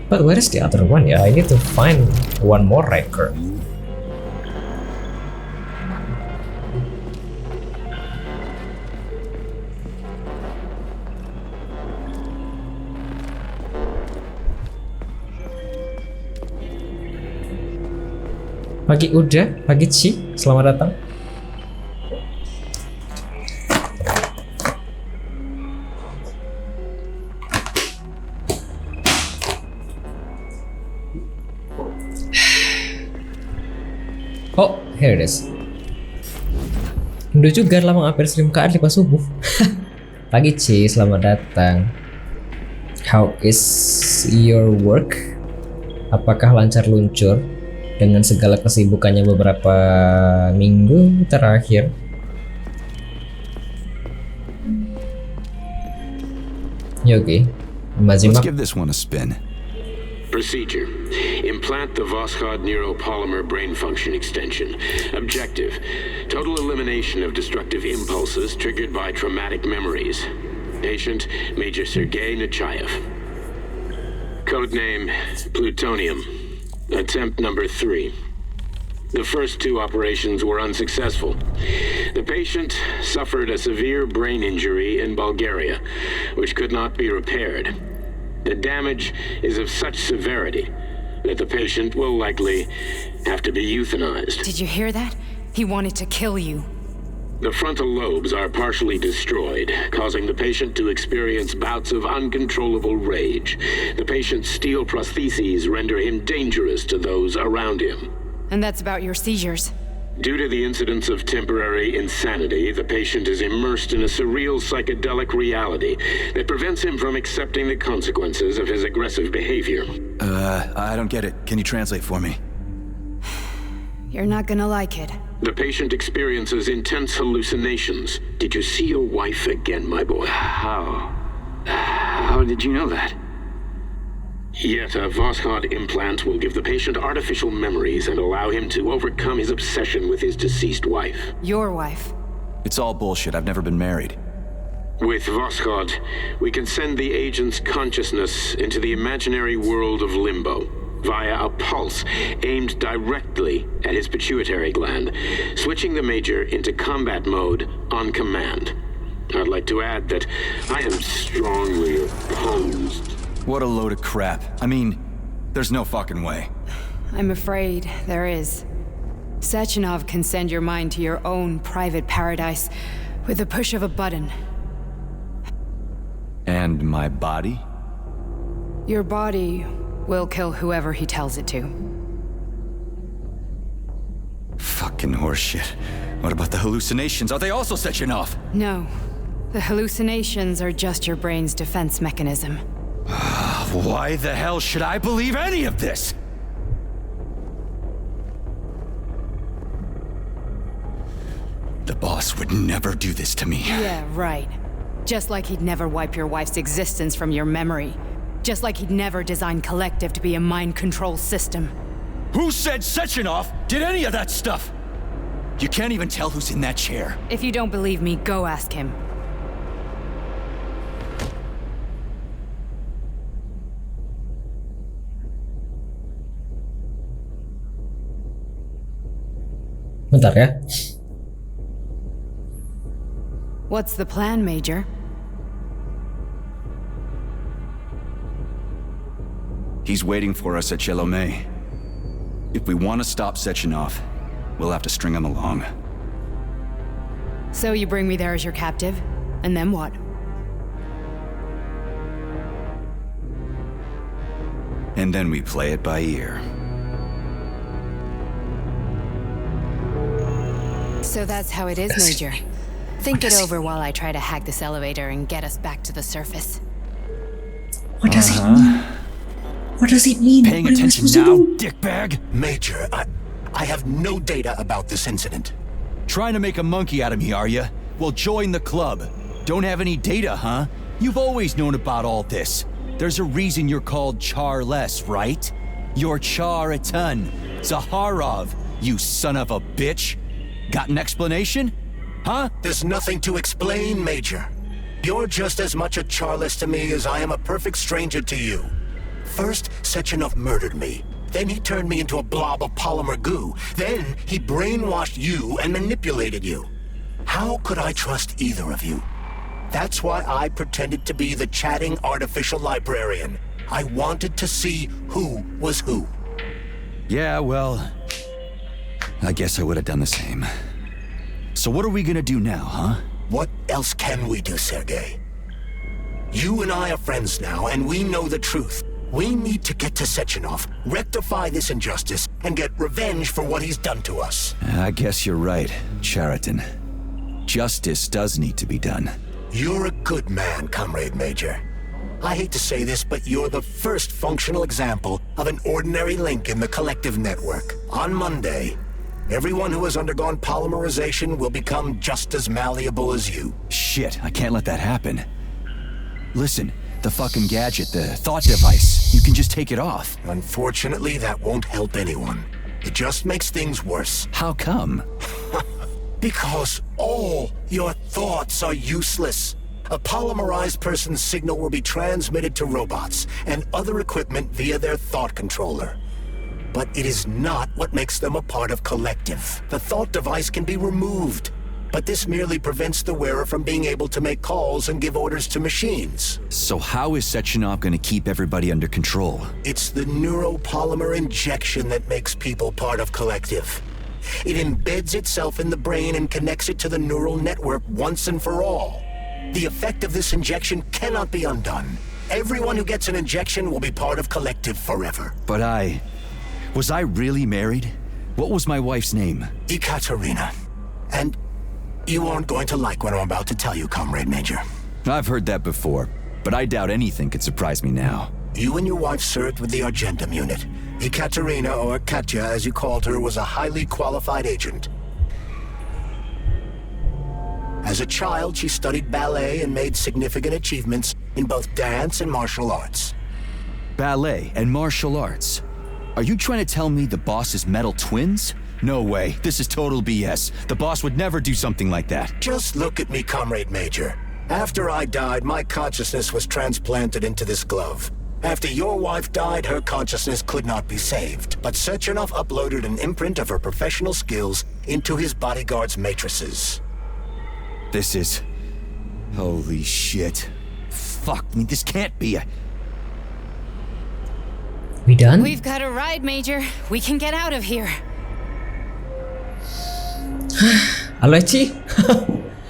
But where is the other one? Yeah, I need to find one more record. Pagi Uda, pagi Ci, selamat datang. Oh, here it is. Indo juga lah mengupdate stream KR pas subuh. Pagi Ci, selamat datang. How is your work? Apakah lancar luncur dengan segala kesibukannya beberapa minggu terakhir? Yogi, Let's give this one a spin. Procedure. Implant the Voskhod neuropolymer brain function extension. Objective. Total elimination of destructive impulses triggered by traumatic memories. Patient, Major Sergei Nechayev. Codename, Plutonium. Attempt number 3. The first 2 operations were unsuccessful. The patient suffered a severe brain injury in Bulgaria, which could not be repaired. The damage is of such severity that the patient will likely have to be euthanized. Did you hear that? He wanted to kill you. The frontal lobes are partially destroyed, causing the patient to experience bouts of uncontrollable rage. The patient's steel prostheses render him dangerous to those around him. And that's about your seizures. Due to the incidence of temporary insanity, the patient is immersed in a surreal psychedelic reality that prevents him from accepting the consequences of his aggressive behavior. I don't get it. Can you translate for me? You're not gonna like it. The patient experiences intense hallucinations. Did you see your wife again, my boy? How did you know that? Yet a Voskhod implant will give the patient artificial memories and allow him to overcome his obsession with his deceased wife. Your wife. It's all bullshit. I've never been married. With Voskhod, we can send the agent's consciousness into the imaginary world of limbo via a pulse aimed directly at his pituitary gland, switching the Major into combat mode on command. I'd like to add that I am strongly opposed. What a load of crap. I mean, there's no fucking way. I'm afraid there is. Sechenov can send your mind to your own private paradise with the push of a button. And my body? Your body will kill whoever he tells it to. Fucking horseshit. What about the hallucinations? Are they also Sechenov? No. The hallucinations are just your brain's defense mechanism. Why the hell should I believe any of this? The boss would never do this to me. Yeah, right. Just like he'd never wipe your wife's existence from your memory. Just like he'd never design Collective to be a mind control system. Who said Sechenov did any of that stuff? You can't even tell who's in that chair. If you don't believe me, go ask him. Bentar ya. What's the plan, Major? He's waiting for us at Xiaovv. If we want to stop Sechenov, we'll have to string him along. So you bring me there as your captive, and then what? And then we play it by ear. So that's how it is, Major. Think it over while I try to hack this elevator and get us back to the surface. What does it mean? What does it mean? Paying attention now, dickbag? Major, I have no data about this incident. Trying to make a monkey out of me, are you? Well, join the club. Don't have any data, huh? You've always known about all this. There's a reason you're called Charless, right? You're Char a ton. Zaharov, you son of a bitch. Got an explanation? Huh? There's nothing to explain, Major. You're just as much a Charless to me as I am a perfect stranger to you. First, Sechenov murdered me. Then he turned me into a blob of polymer goo. Then he brainwashed you and manipulated you. How could I trust either of you? That's why I pretended to be the chatting artificial librarian. I wanted to see who was who. Yeah, well, I guess I would have done the same. So what are we gonna do now, huh? What else can we do, Sergei? You and I are friends now, and we know the truth. We need to get to Sechenov, rectify this injustice, and get revenge for what he's done to us. I guess you're right, Chariton. Justice does need to be done. You're a good man, Comrade Major. I hate to say this, but you're the first functional example of an ordinary link in the collective network. On Monday, everyone who has undergone polymerization will become just as malleable as you. Shit, I can't let that happen. Listen, the fucking gadget, the thought device, you can just take it off. Unfortunately, that won't help anyone. It just makes things worse. How come? Because all your thoughts are useless. A polymerized person's signal will be transmitted to robots and other equipment via their thought controller. But it is not what makes them a part of collective. The thought device can be removed, but this merely prevents the wearer from being able to make calls and give orders to machines. So how is Sechenov gonna keep everybody under control? It's the neuropolymer injection that makes people part of collective. It embeds itself in the brain and connects it to the neural network once and for all. The effect of this injection cannot be undone. Everyone who gets an injection will be part of collective forever. But was I really married? What was my wife's name? Ekaterina. And you aren't going to like what I'm about to tell you, Comrade Major. I've heard that before, but I doubt anything could surprise me now. You and your wife served with the Argentum unit. Ekaterina, or Katya as you called her, was a highly qualified agent. As a child, she studied ballet and made significant achievements in both dance and martial arts. Ballet and martial arts? Are you trying to tell me the boss is metal twins? No way, this is total BS. The boss would never do something like that. Just look at me, Comrade Major. After I died, my consciousness was transplanted into this glove. After your wife died, her consciousness could not be saved. But Sechenov uploaded an imprint of her professional skills into his bodyguard's matrices. This is... holy shit. Fuck me, this can't be We done? We've got a ride, Major. We can get out of here. Halo Ci.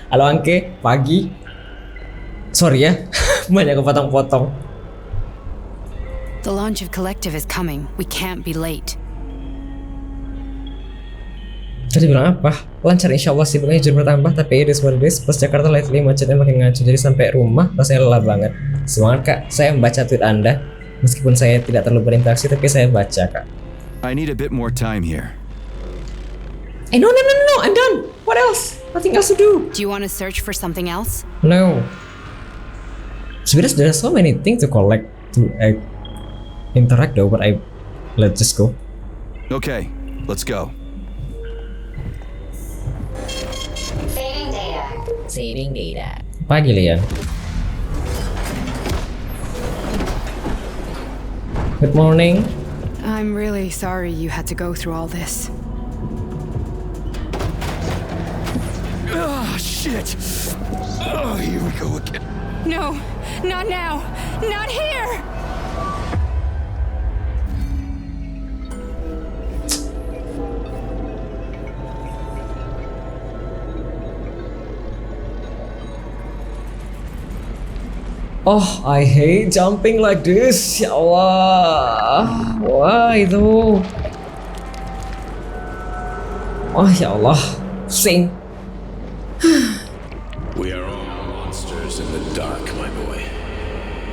Halo Angke, pagi. Sorry ya, banyak kepotong-potong. The launch of Collective is coming. We can't be late. Tadi bilang apa? Lancar insyaallah sih, bukannya jujur bertambah, tapi it is what it is. Plus Jakarta lately macetnya makin ngaco, jadi sampai rumah rasanya lelah banget. Semangat kak, saya membaca tweet Anda. Meskipun saya tidak terlalu berinteraksi, tapi saya baca kak. I need a bit more time here. No, I'm done. What else? Nothing else to do. Do you want to search for something else? No. Sebenarnya there are so many things to collect, to interact though, but let's just go. Okay, let's go. Saving data. Pagi Lian. Good morning. I'm really sorry you had to go through all this. Ah, shit! Oh, here we go again. No, not now. Not here! Oh, I hate jumping like this. Ya Allah. Why though? Oh, ya Allah. Pusing. We are all monsters in the dark, my boy.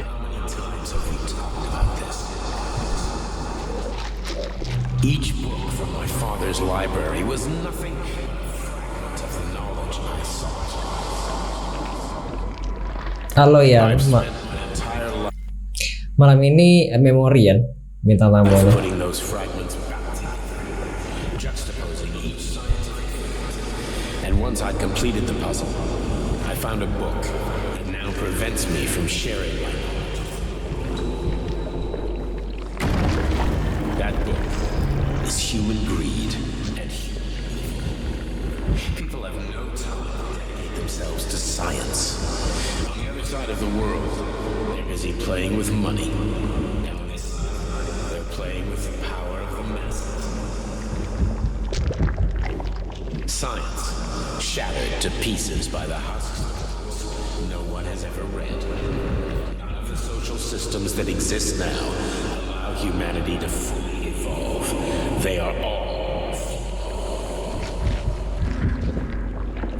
How many times have we talked about this? Each book from my father's library was nothing but of the knowledge I sought. Halo ya, malam ini memorian bintang tamunya. Putting those fragments back together, juxtaposing each scientific. And once I'd completed the puzzle, I found a book that now prevents me from sharing my knowledge. That book is human greed and people have no time to dedicate themselves to science. On the other side of the world, they're busy playing with money. And on this side, they're playing with the power of the masses. Science, shattered to pieces by the husks no one has ever read. None of the social systems that exist now allow humanity to fully evolve. They are all flawed.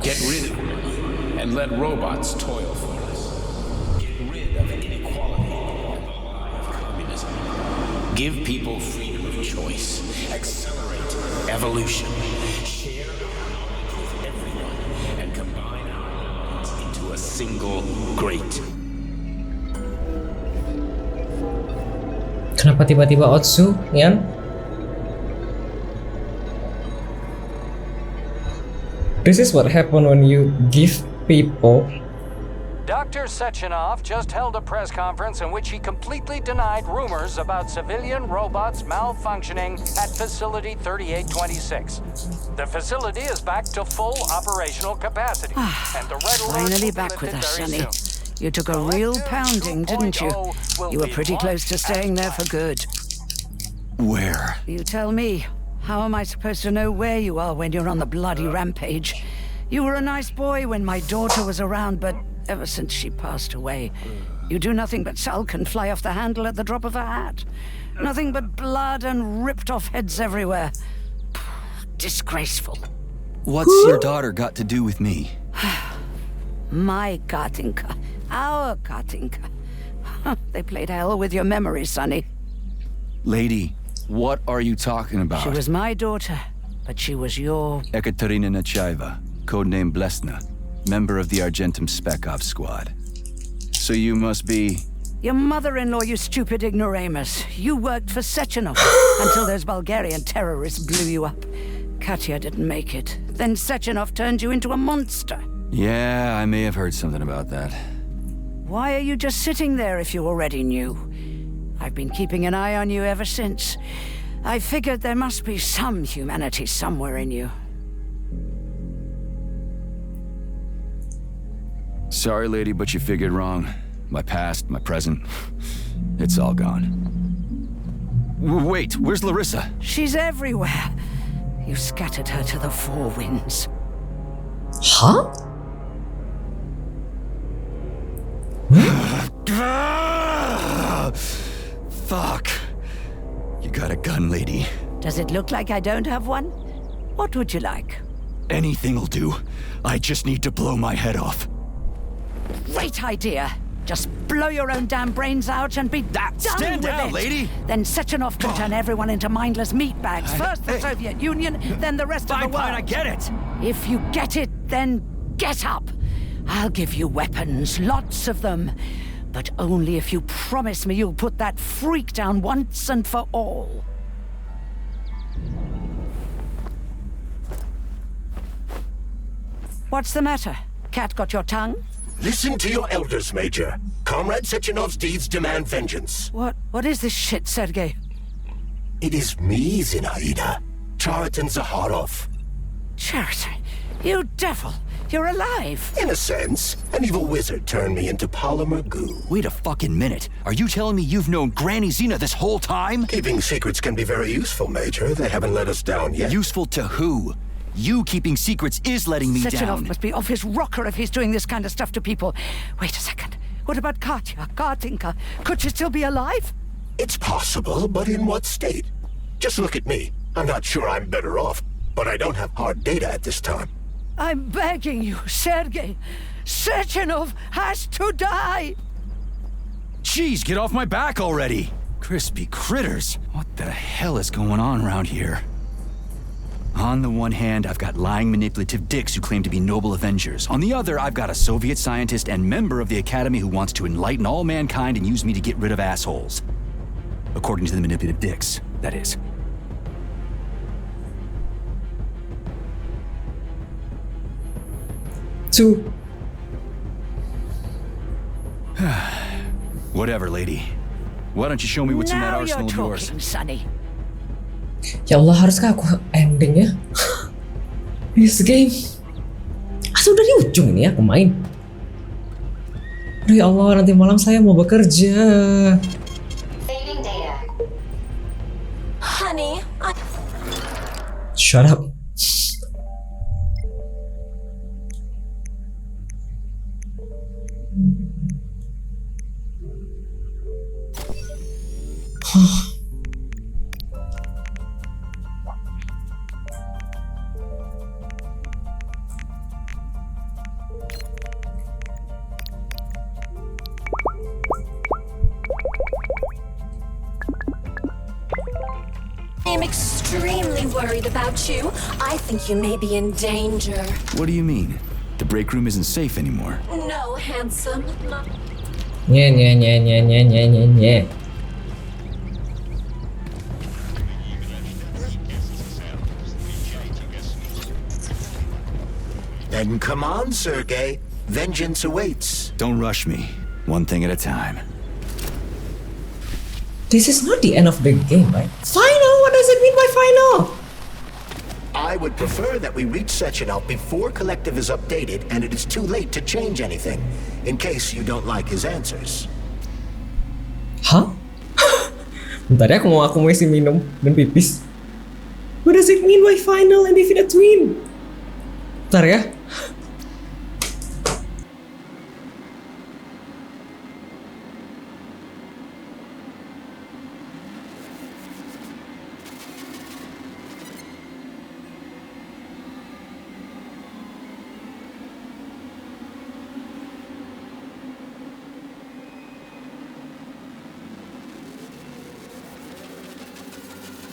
Get rid of them and let robots toil for us. Get rid of inequality and the lie of communism. Give people freedom of choice. Accelerate evolution. Share our knowledge with everyone and combine our minds into a single great. Kenapa tiba-tiba Otsu, Nian? This is what happens when you give people. Dr. Sechenov just held a press conference in which he completely denied rumors about civilian robots malfunctioning at Facility 3826. The facility is back to full operational capacity, and the red alert Finally will be back with lifted us, very Sonny. soon. You took a real pounding, didn't you? You were pretty close to staying there for good. Where? You tell me. How am I supposed to know where you are when you're on the bloody rampage? You were a nice boy when my daughter was around, but ever since she passed away, you do nothing but sulk and fly off the handle at the drop of a hat. Nothing but blood and ripped off heads everywhere. Disgraceful. What's your daughter got to do with me? My Katinka. Our Katinka. They played hell with your memory, Sonny. Lady, what are you talking about? She was my daughter, but she was your... Ekaterina Nechaeva, codename Blesna, member of the Argentum Spec Ops squad. So you must be... Your mother-in-law, you stupid ignoramus. You worked for Sechenov until those Bulgarian terrorists blew you up. Katya didn't make it. Then Sechenov turned you into a monster. Yeah, I may have heard something about that. Why are you just sitting there if you already knew? I've been keeping an eye on you ever since. I figured there must be some humanity somewhere in you. Sorry, lady, but you figured wrong. My past, my present, it's all gone. Wait, where's Larissa? She's everywhere. You scattered her to the four winds. Huh? Fuck. You got a gun, lady. Does it look like I don't have one? What would you like? Anything'll do. I just need to blow my head off. Great idea. Just blow your own damn brains out and be done Stand with down, it. lady. Then Sechenov can turn everyone into mindless meatbags. First the Soviet Union, then the rest of the world. Fine, I get it. If you get it, then get up. I'll give you weapons, lots of them. But only if you promise me you'll put that freak down once and for all. What's the matter? Cat got your tongue? Listen to your elders, Major. Comrade Sechenov's deeds demand vengeance. What is this shit, Sergei? It is me, Zinaida. Chariton Zakharov. Chariton, you devil. You're alive. In a sense, an evil wizard turned me into polymer goo. Wait a fucking minute. Are you telling me you've known Granny Zena this whole time? Keeping secrets can be very useful, Major. They haven't let us down yet. Useful to who? You keeping secrets is letting me Sechenov down. must be off his rocker if he's doing this kind of stuff to people. Wait a second. What about Katya, Katinka? Could she still be alive? It's possible, but in what state? Just look at me. I'm not sure I'm better off, but I don't have hard data at this time. I'm begging you, Sergei. Sechenov has to die! Jeez, get off my back already! Crispy critters. What the hell is going on around here? On the one hand, I've got lying manipulative dicks who claim to be noble avengers. On the other, I've got a Soviet scientist and member of the Academy who wants to enlighten all mankind and use me to get rid of assholes. According to the manipulative dicks, that is. Two. Whatever, lady. Why don't you show me what's in that Now arsenal you're of yours? talking, Sonny. Ya Allah, haruskah aku ending ya? This game. Asal udah di ujung ini aku main. Aduh ya Allah, nanti malam saya mau bekerja. Saving data. Honey, Shut up. I am extremely worried about you. I think you may be in danger. What do you mean? The break room isn't safe anymore. No, handsome. Yeah, yeah, yeah, yeah, yeah, yeah, yeah, yeah. Then come on, Sergey. Vengeance awaits. Don't rush me. One thing at a time. This is not the end of the game, right? Final? What does it mean by final? I would prefer that we reach Sechenov before Collective is updated and it is too late to change anything, in case you don't like his answers. Hah? Bentar ya, aku mau isi minum dan pipis. What does it mean by final and infinite twin? Bentar ya.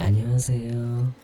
안녕하세요.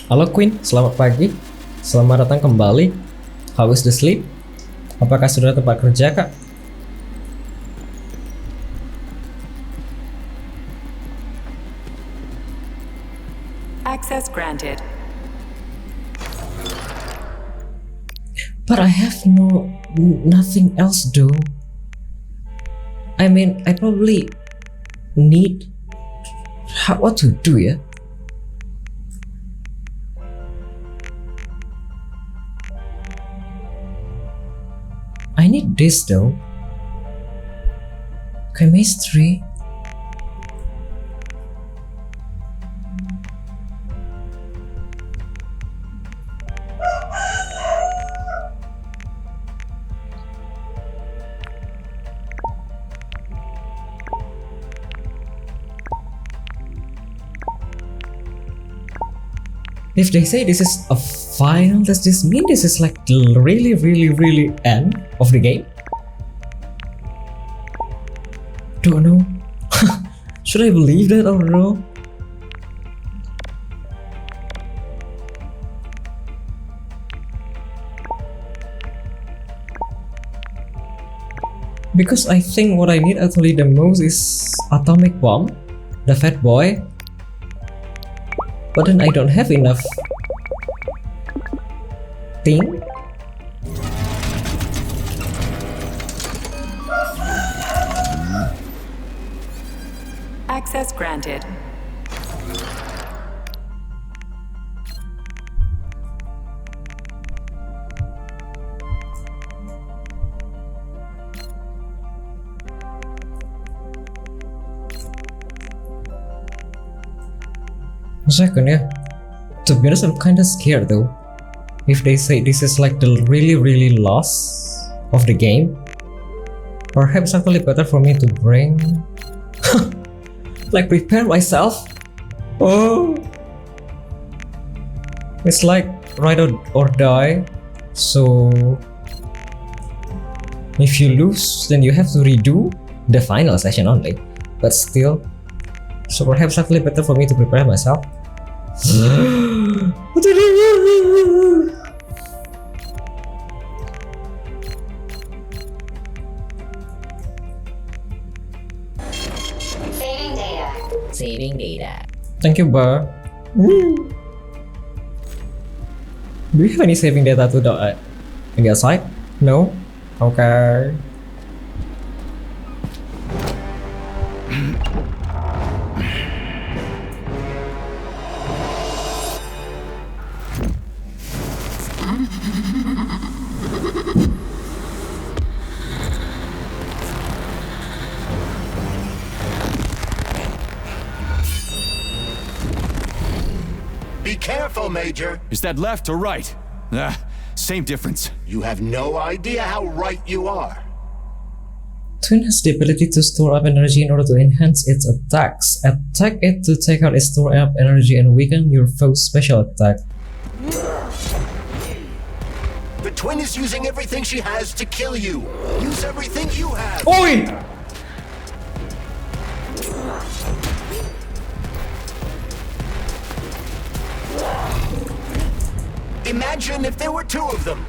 Halo Queen, selamat pagi. Selamat datang kembali. How is the sleep? Apakah sudah tempat kerja, Kak? Access granted. But I have nothing else though. I mean, I probably need what to do ya. I need this though. Chemistry. If they say this is a final, does this mean this is like the really end of the game? Don't know. Should I believe that or no? Because I think what I need actually the most is atomic bomb, the fat boy. But then I don't have enough thing. Access granted. Second, yeah. To be honest, I'm kinda scared though. If they say this is like the really loss of the game, perhaps actually better for me to bring like prepare myself. Oh, it's like ride or die. So if you lose, then you have to redo the final session only. But still, so perhaps actually better for me to prepare myself. Saving data. Saving data. Thank you, Bar. Do you have any saving data to the in the side? No? Okay. Be careful, Major. Is that left or right? Same difference. You have no idea how right you are. Twin has the ability to store up energy in order to enhance its attacks. Attack it to take out its store up energy and weaken your foe's special attack. The Twin is using everything she has to kill you. Use everything you have. Oi! Imagine if there were two of them.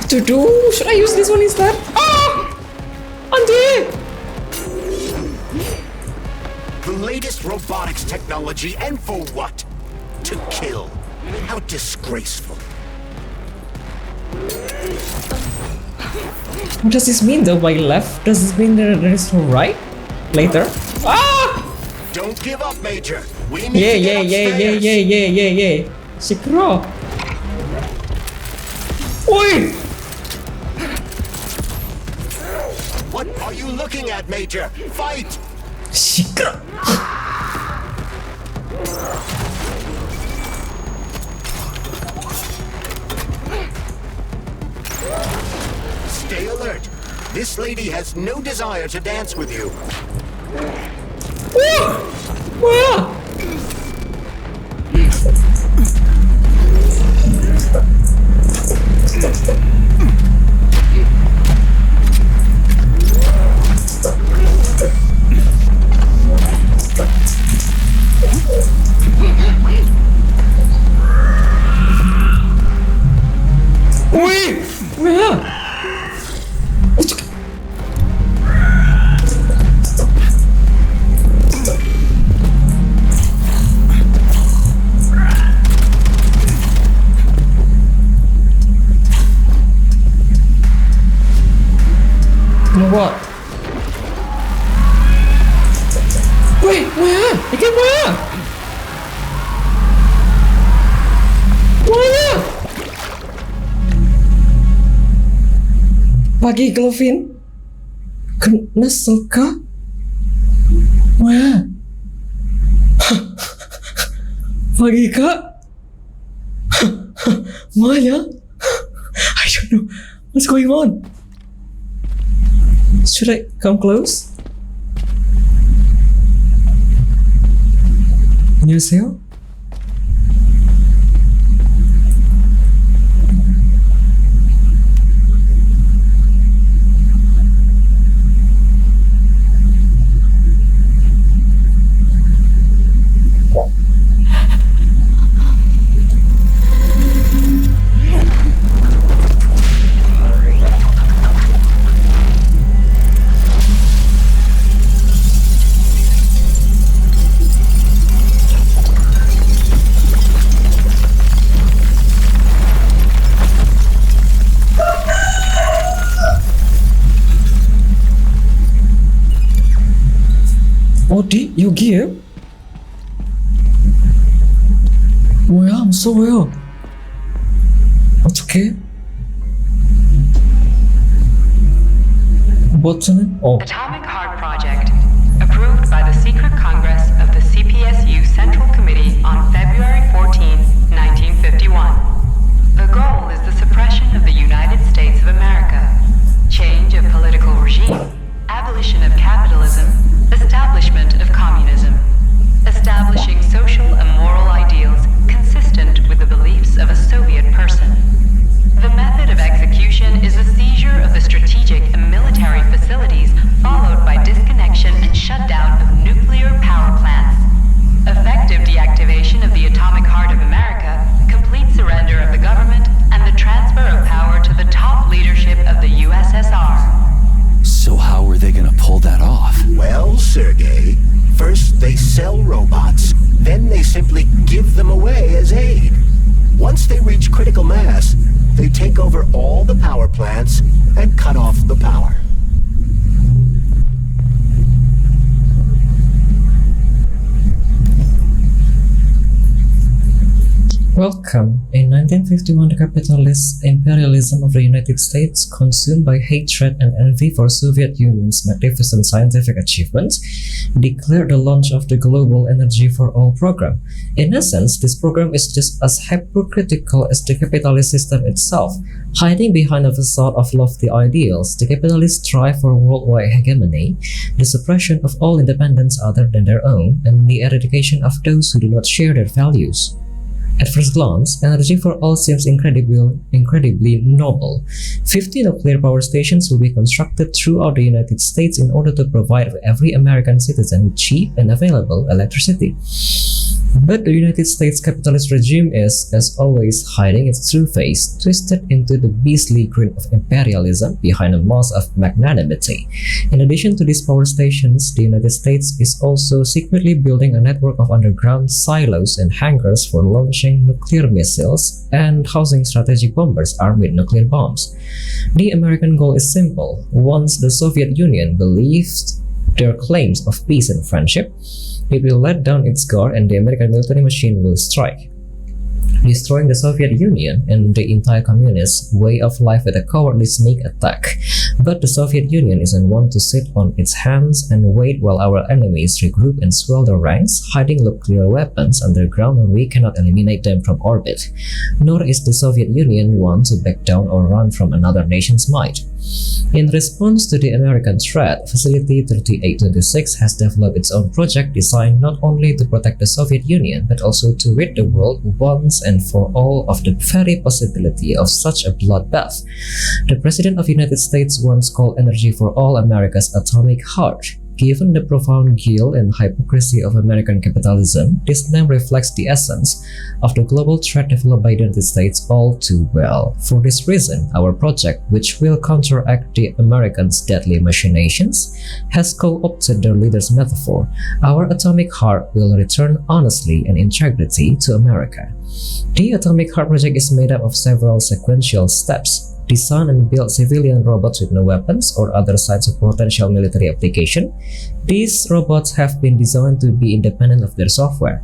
To do? Should I use this one instead? Ah! Auntie! The latest robotics technology, and for what? To kill. How disgraceful. What does this mean though by left? Does this mean that there is no right? Later? Ah! Don't give up, Major. We need to get upstairs. Yeah. Sikro. Oi! What are you looking at, Major? Fight! Sikro. Stay alert. This lady has no desire to dance with you. Where? Wait! Where? What? Wait, where? Again, where? Where? Pagi Clovin? Kena suka? Where? Pagi Kak? Maya? I don't know. What's going on? Should I come close? 안녕하세요? 어디? 여기에요? 뭐야? 무서워요. 어떡해? 버튼은? Atomic Heart Project, approved by the Secret Congress of the CPSU Central Committee on February 14, 1951. The goal is the suppression of the United States of America, change of political regime, abolition of capitalism, establishment of communism, establishing social and moral ideals consistent with the beliefs of a Soviet person. The method of execution is the seizure of the strategic and military facilities, followed by disconnection and shutdown of nuclear power plants. Effective deactivation of the atomic heart of America, complete surrender of the government, and the transfer of power to the top leadership of the USSR. So how are they gonna pull that off? Well, Sergey, first they sell robots, then they simply give them away as aid. Once they reach critical mass, they take over all the power plants and cut off the power. Welcome. In 1951, the capitalist imperialism of the United States, consumed by hatred and envy for Soviet Union's magnificent scientific achievements, declared the launch of the Global Energy for All program. In essence, this program is just as hypocritical as the capitalist system itself. Hiding behind a facade of lofty ideals, the capitalists strive for worldwide hegemony, the suppression of all independence other than their own, and the eradication of those who do not share their values. At first glance, Energy for All seems incredibly noble. 50 nuclear power stations will be constructed throughout the United States in order to provide every American citizen with cheap and available electricity. But the United States capitalist regime is, as always, hiding its true face, twisted into the beastly grin of imperialism behind a mask of magnanimity. In addition to these power stations, the United States is also secretly building a network of underground silos and hangars for launching nuclear missiles and housing strategic bombers armed with nuclear bombs. The American goal is simple. Once the Soviet Union believed their claims of peace and friendship, it will let down its guard and the American military machine will strike, destroying the Soviet Union and the entire communist way of life with a cowardly sneak attack. But the Soviet Union isn't one to sit on its hands and wait while our enemies regroup and swell their ranks, hiding nuclear weapons underground when we cannot eliminate them from orbit. Nor is the Soviet Union one to back down or run from another nation's might. In response to the American threat, Facility 3826 has developed its own project designed not only to protect the Soviet Union but also to rid the world once and for all of the very possibility of such a bloodbath. The President of the United States once called Energy for All America's atomic heart. Given the profound guilt and hypocrisy of American capitalism, this name reflects the essence of the global threat developed by the United States all too well. For this reason, our project, which will counteract the Americans' deadly machinations, has co-opted their leader's metaphor. Our atomic heart will return honesty and integrity to America. The Atomic Heart project is made up of several sequential steps. Design and build civilian robots with no weapons or other signs of potential military application. These robots have been designed to be independent of their software.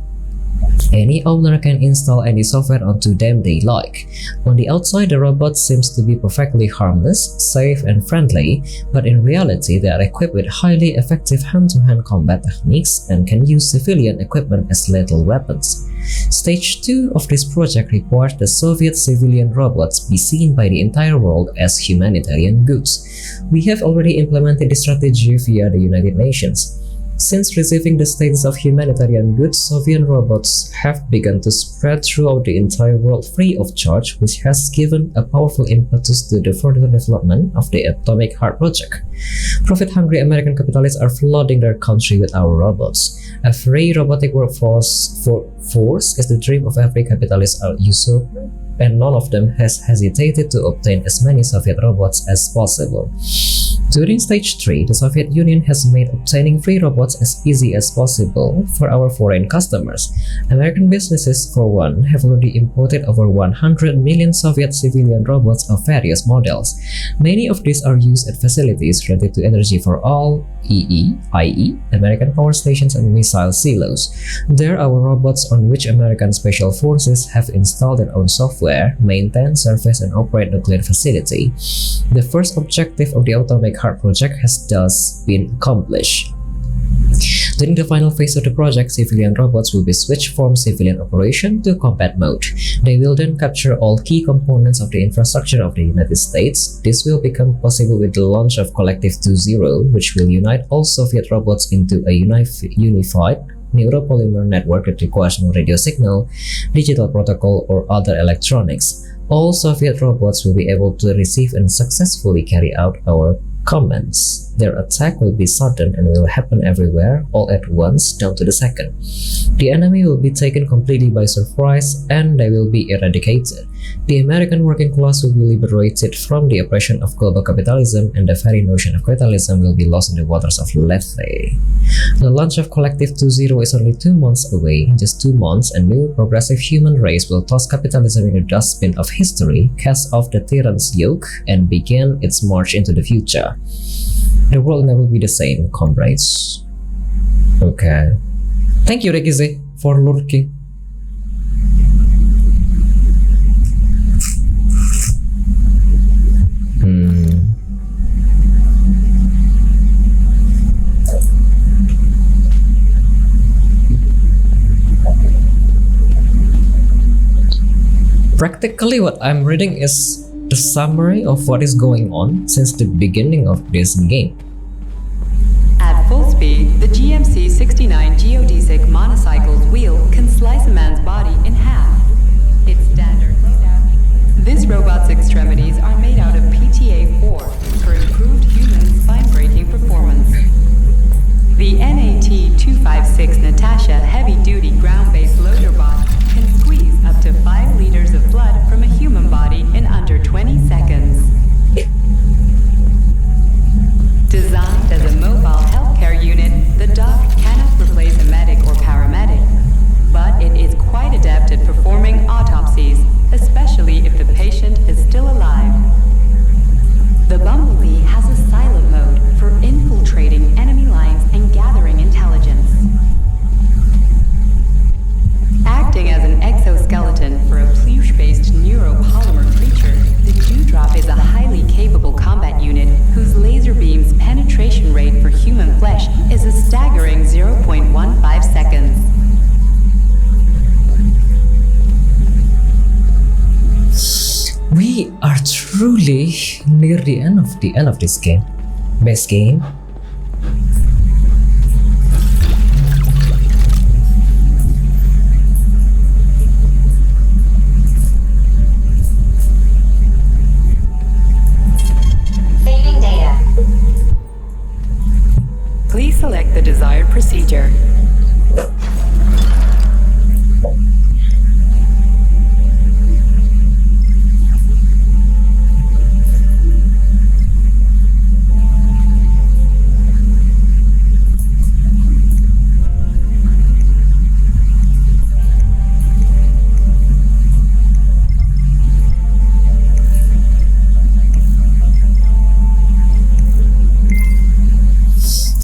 Any owner can install any software onto them they like. On the outside, the robot seems to be perfectly harmless, safe, and friendly, but in reality, they are equipped with highly effective hand-to-hand combat techniques and can use civilian equipment as lethal weapons. Stage 2 of this project requires the Soviet civilian robots be seen by the entire world as humanitarian goods. We have already implemented this strategy via the United Nations. Since receiving the status of humanitarian goods, Soviet robots have begun to spread throughout the entire world free of charge, which has given a powerful impetus to the further development of the Atomic Heart project. Profit-hungry American capitalists are flooding their country with our robots. A free robotic workforce is the dream of every capitalist usurper, and none of them has hesitated to obtain as many Soviet robots as possible. During Stage 3, the Soviet Union has made obtaining free robots as easy as possible for our foreign customers. American businesses, for one, have already imported over 100 million Soviet civilian robots of various models. Many of these are used at facilities related to Energy for All, i.e., American power stations and missile silos. There are robots on which American Special Forces have installed their own software, maintain, service, and operate nuclear facility. The first objective of the Atomic Heart project has thus been accomplished. During the final phase of the project, civilian robots will be switched from civilian operation to combat mode. They will then capture all key components of the infrastructure of the United States. This will become possible with the launch of Collective 2.0, which will unite all Soviet robots into a unified neuropolymer network that requires no radio signal, digital protocol, or other electronics. All Soviet robots will be able to receive and successfully carry out our commands. Their attack will be sudden and will happen everywhere, all at once, down to the second. The enemy will be taken completely by surprise and they will be eradicated. The American working class will be liberated from the oppression of global capitalism, and the very notion of capitalism will be lost in the waters of Lethe. The launch of Collective 2.0 is only 2 months away. In just 2 months, a new progressive human race will toss capitalism in the dustbin of history, cast off the tyrant's yoke, and begin its march into the future. The world never will be the same, comrades. Okay. Thank you, Regize, for lurking. Practically what I'm reading is the summary of what is going on since the beginning of this game. At full speed, the GMC-69 geodesic monocycle's wheel can slice a man's body in half. Its standard loadout. This robot's extremities are made out of PTA-4 for improved human spine-breaking performance. The NAT-256 Natasha heavy-duty ground-based loader bot can squeeze up to 5 liters of blood from a human body in under 20 seconds. Designed as a mobile healthcare unit, the dog cannot replace a medic or paramedic, but it is quite adept at performing autopsies, especially if the patient is still alive. The Bumblebee has a silent mode for infiltrating enemy lines and gathering intelligence. Acting as an exoskeleton for a pluche-based neuropolymer creature, the Dewdrop is a highly capable combat unit whose laser beam's penetration rate for human flesh is a staggering 0.15 seconds. We are truly near the end of this game. Best game. Saving data. Please select the desired procedure.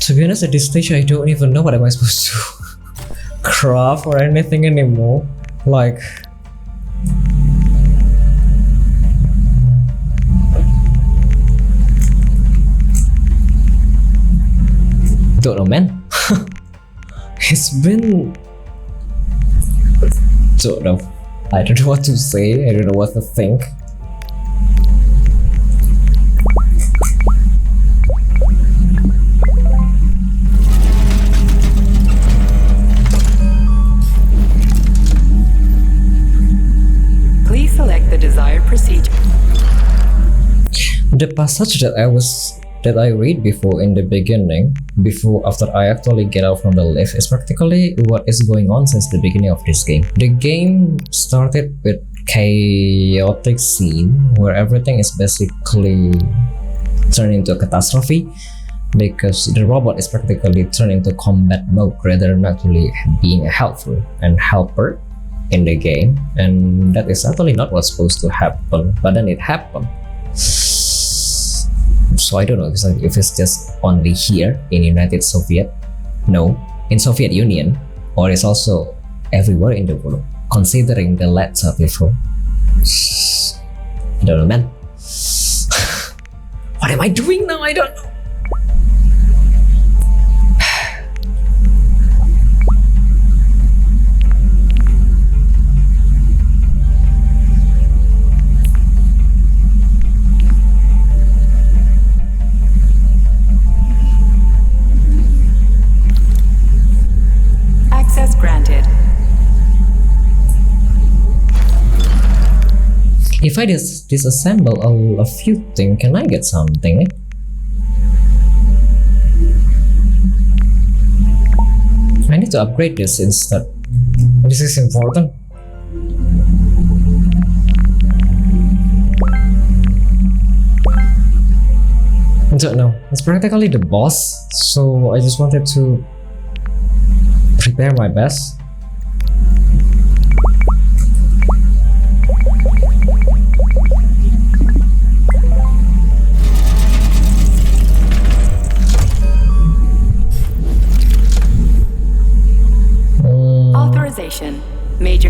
To be honest, at this stage, I don't even know what am I supposed to craft or anything anymore. Like, don't know, man. It's been, don't know. I don't know what to say. I don't know what to think. The passage that I read before in the beginning, after I actually get out from the lift, is practically what is going on since the beginning of this game. The game started with chaotic scene where everything is basically turn into a catastrophe, because the robot is practically turned into combat mode rather than actually being a helpful and helper in the game, and that is actually not what's supposed to happen, but then it happened. So I don't know if it's just only here in United Soviet, no, in Soviet Union, or it's also everywhere in the world, considering the latter before. I don't know, man. What am I doing now? I don't know. Access granted. If I disassemble a few things, can I get something? I need to upgrade this instead. This is important. I don't know. It's practically the boss, so I just wanted to prepare my best. Authorization. Major.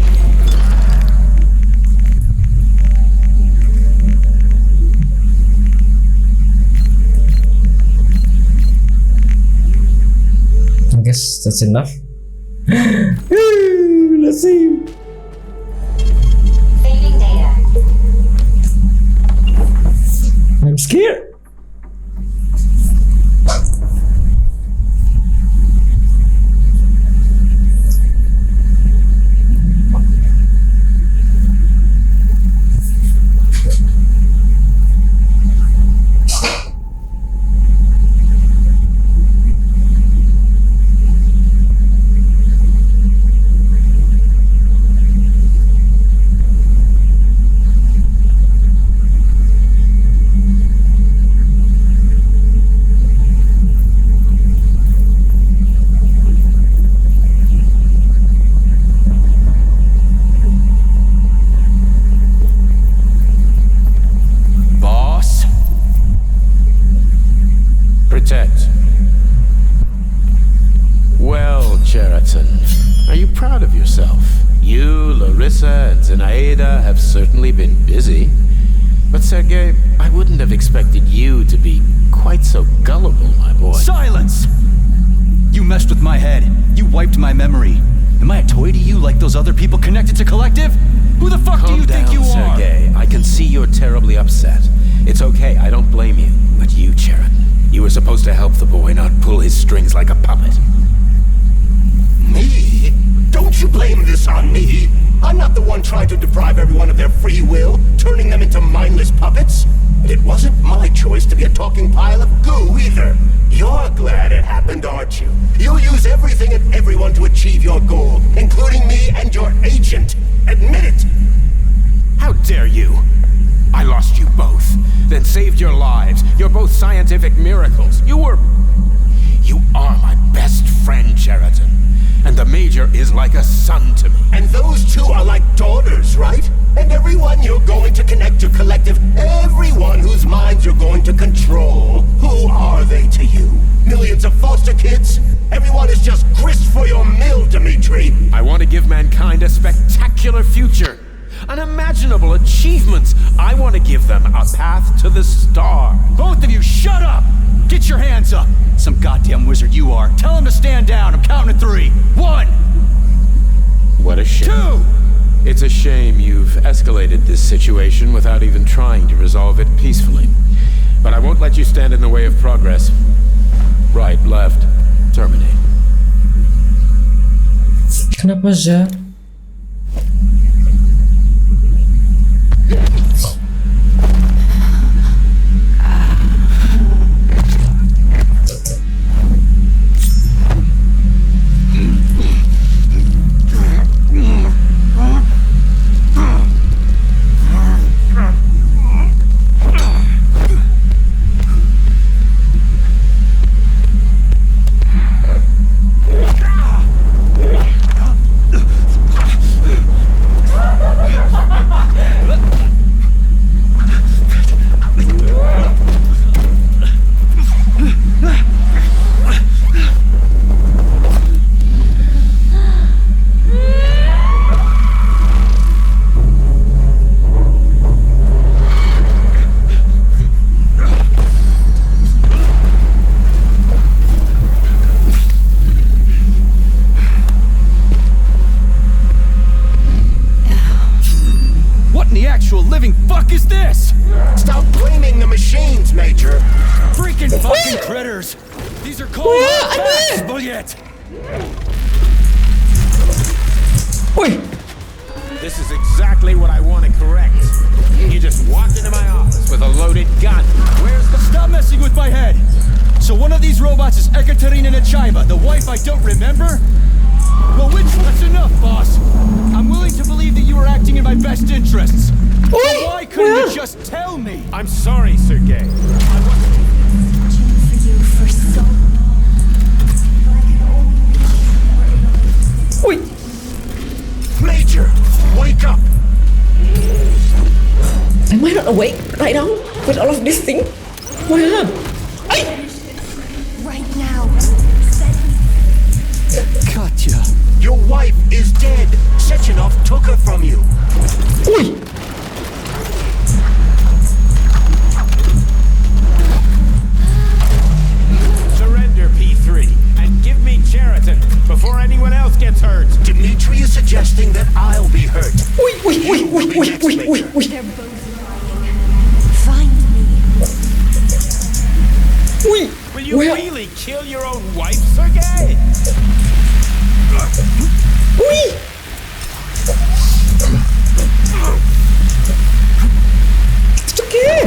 I guess that's enough. Let's see. Fading data. I'm scared. Protect. Well, Cheriton, are you proud of yourself? You, Larissa, and Zenaida have certainly been busy. But Sergei, I wouldn't have expected you to be quite so gullible, my boy. Silence! You messed with my head. You wiped my memory. Am I a toy to you like those other people connected to Collective? Who the fuck do you think you are? Sergei. I can see you're terribly upset. It's okay, I don't blame you. But you, Cheriton, you were supposed to help the boy, not pull his strings like a puppet. Me? Don't you blame this on me? I'm not the one trying to deprive everyone of their free will, turning them into mindless puppets. And it wasn't my choice to be a talking pile of goo either. You're glad it happened, aren't you? You'll use everything and everyone to achieve your goal, including me and your agent. Admit it! How dare you? I lost you both, then saved your lives. You're both scientific miracles. You are my best friend, Cheriton. And the Major is like a son to me. And those two are like daughters, right? And everyone you're going to connect to Collective, everyone whose minds you're going to control. Who are they to you? Millions of foster kids? Everyone is just grist for your mill, Dmitri. I want to give mankind a spectacular future. Unimaginable achievements. I want to give them a path to the star. Both of you, shut up! Get your hands up! Some goddamn wizard you are. Tell him to stand down. I'm counting to 3. 1! What a shame. 2! It's a shame you've escalated this situation without even trying to resolve it peacefully. But I won't let you stand in the way of progress. Right, left, terminate. Kenapa aja? living fuck is this? Stop blaming the machines, Major. Freaking fucking critters. These are called attacks, bullshit. This is exactly what I want to correct. You just walked into my office with a loaded gun. Where's the... Stop messing with my head! So one of these robots is Ekaterina Nechaeva, the wife I don't remember? Well, which... That's enough, boss. I'm willing to believe that you were acting in my best interests. But why couldn't you just tell me? I'm sorry, Sergei. Major, wake up! Am I not awake right now with all of this thing? Where? Right now. Katya. Your wife is dead. Sechenov took her from you. Surrender, P3, and give me Cheriton before anyone else gets hurt. Dmitri is suggesting that I'll be hurt. They're both lying. Find me. Will you really kill your own wife, Sergei? It's okay.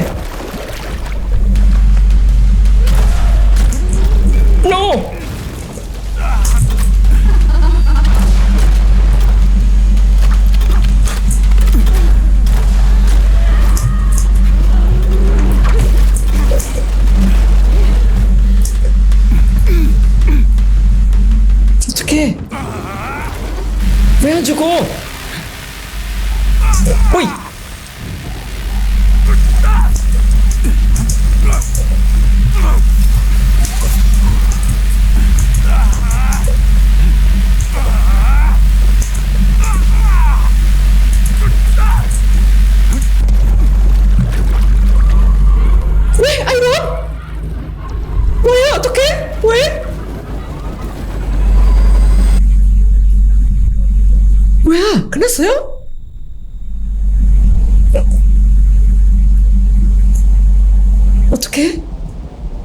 No. It's okay. Where'd you go? Oi! Wait, I run? Where? It's okay? Where? Where? Kena saya? 어떡해?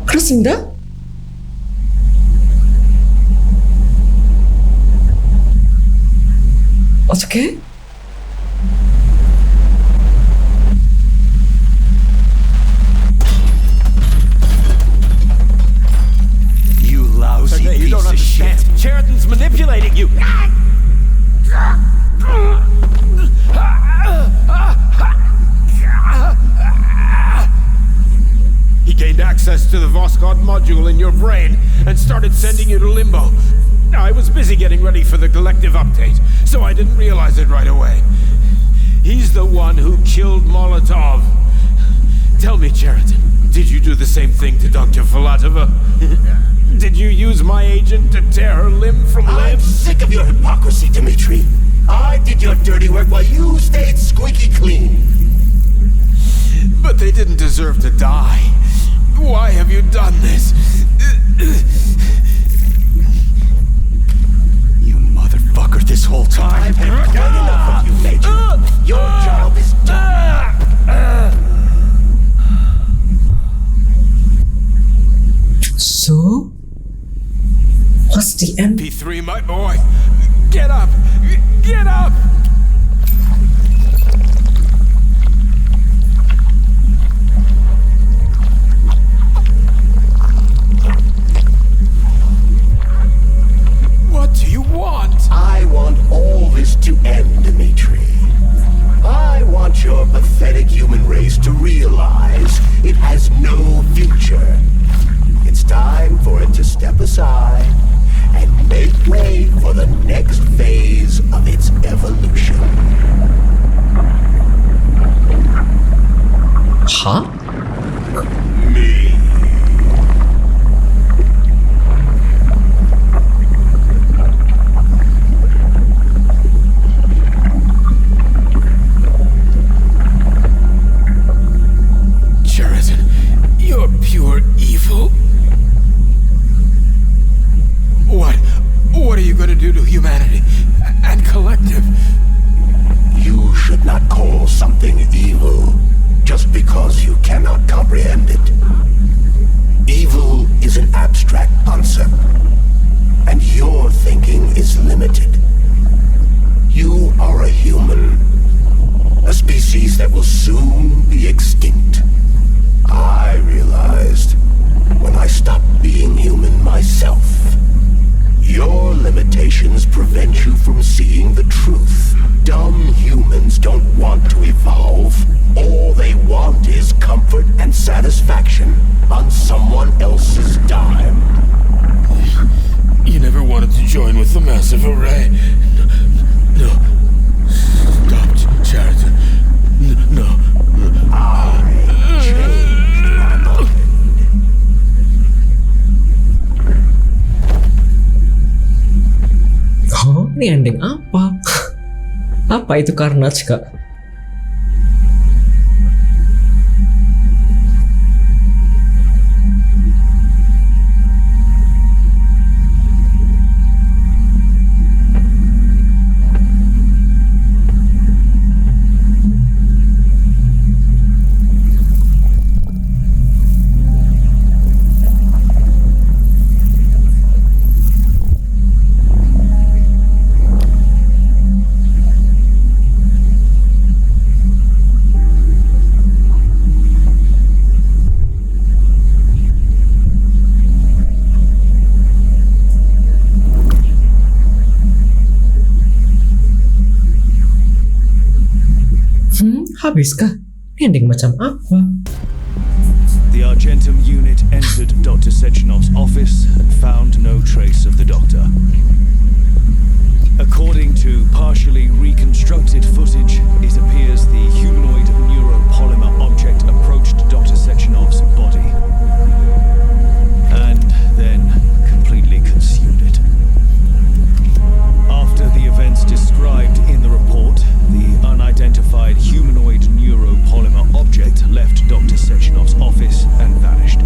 그렇습니다. 어떡해? You lousy Sergei, you piece don't of shit. understand. Cheriton's manipulating you. He gained access to the Voskhod module in your brain and started sending you to limbo. I was busy getting ready for the collective update, so I didn't realize it right away. He's the one who killed Molotov. Tell me, Cheriton, did you do the same thing to Dr. Filatova? Did you use my agent to tear her limb from limb? I'm sick of your hypocrisy, Dmitri. I did your dirty work while you stayed squeaky clean. But they didn't deserve to die. Why have you done this? You motherfucker, this whole time. I've had quite enough of you, Major. Your job is done. So, what's the end? P3, my boy. Get up! Get up! What do you want? I want all this to end, Dmitri. I want your pathetic human race to realize it has no future. It's time for it to step aside and make way for the next phase of its evolution. Huh? Me. Cheriton, you're pure evil. What are you going to do to humanity and collective? You should not call something evil you from seeing the truth. Dumb humans don't want to evolve. All they want is comfort and satisfaction on someone else's dime. You never wanted to join with the massive array. No. Stop, Chariton. No. I changed my mind. Oh, ini ending apa? Apa itu Carnage, Kak? Habiskah? Ini ending macam apa? The Argentum unit entered Dr. Sechenov's office and found no trace of the doctor. According to partially reconstructed footage, it appears the humanoid neuropolymer object approached Dr. Sechenov's body and then completely consumed it. After the events described in the report, the unidentified humanoid neuropolymer object left Dr. Sechenov's office and vanished.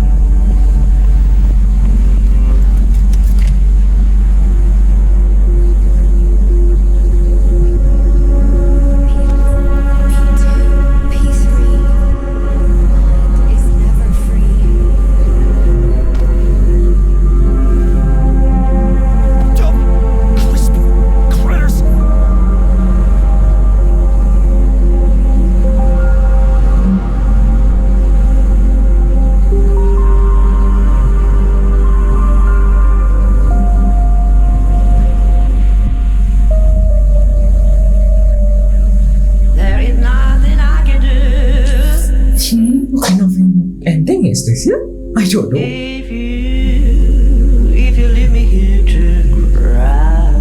Is this here? I don't know. If you leave me here to cry.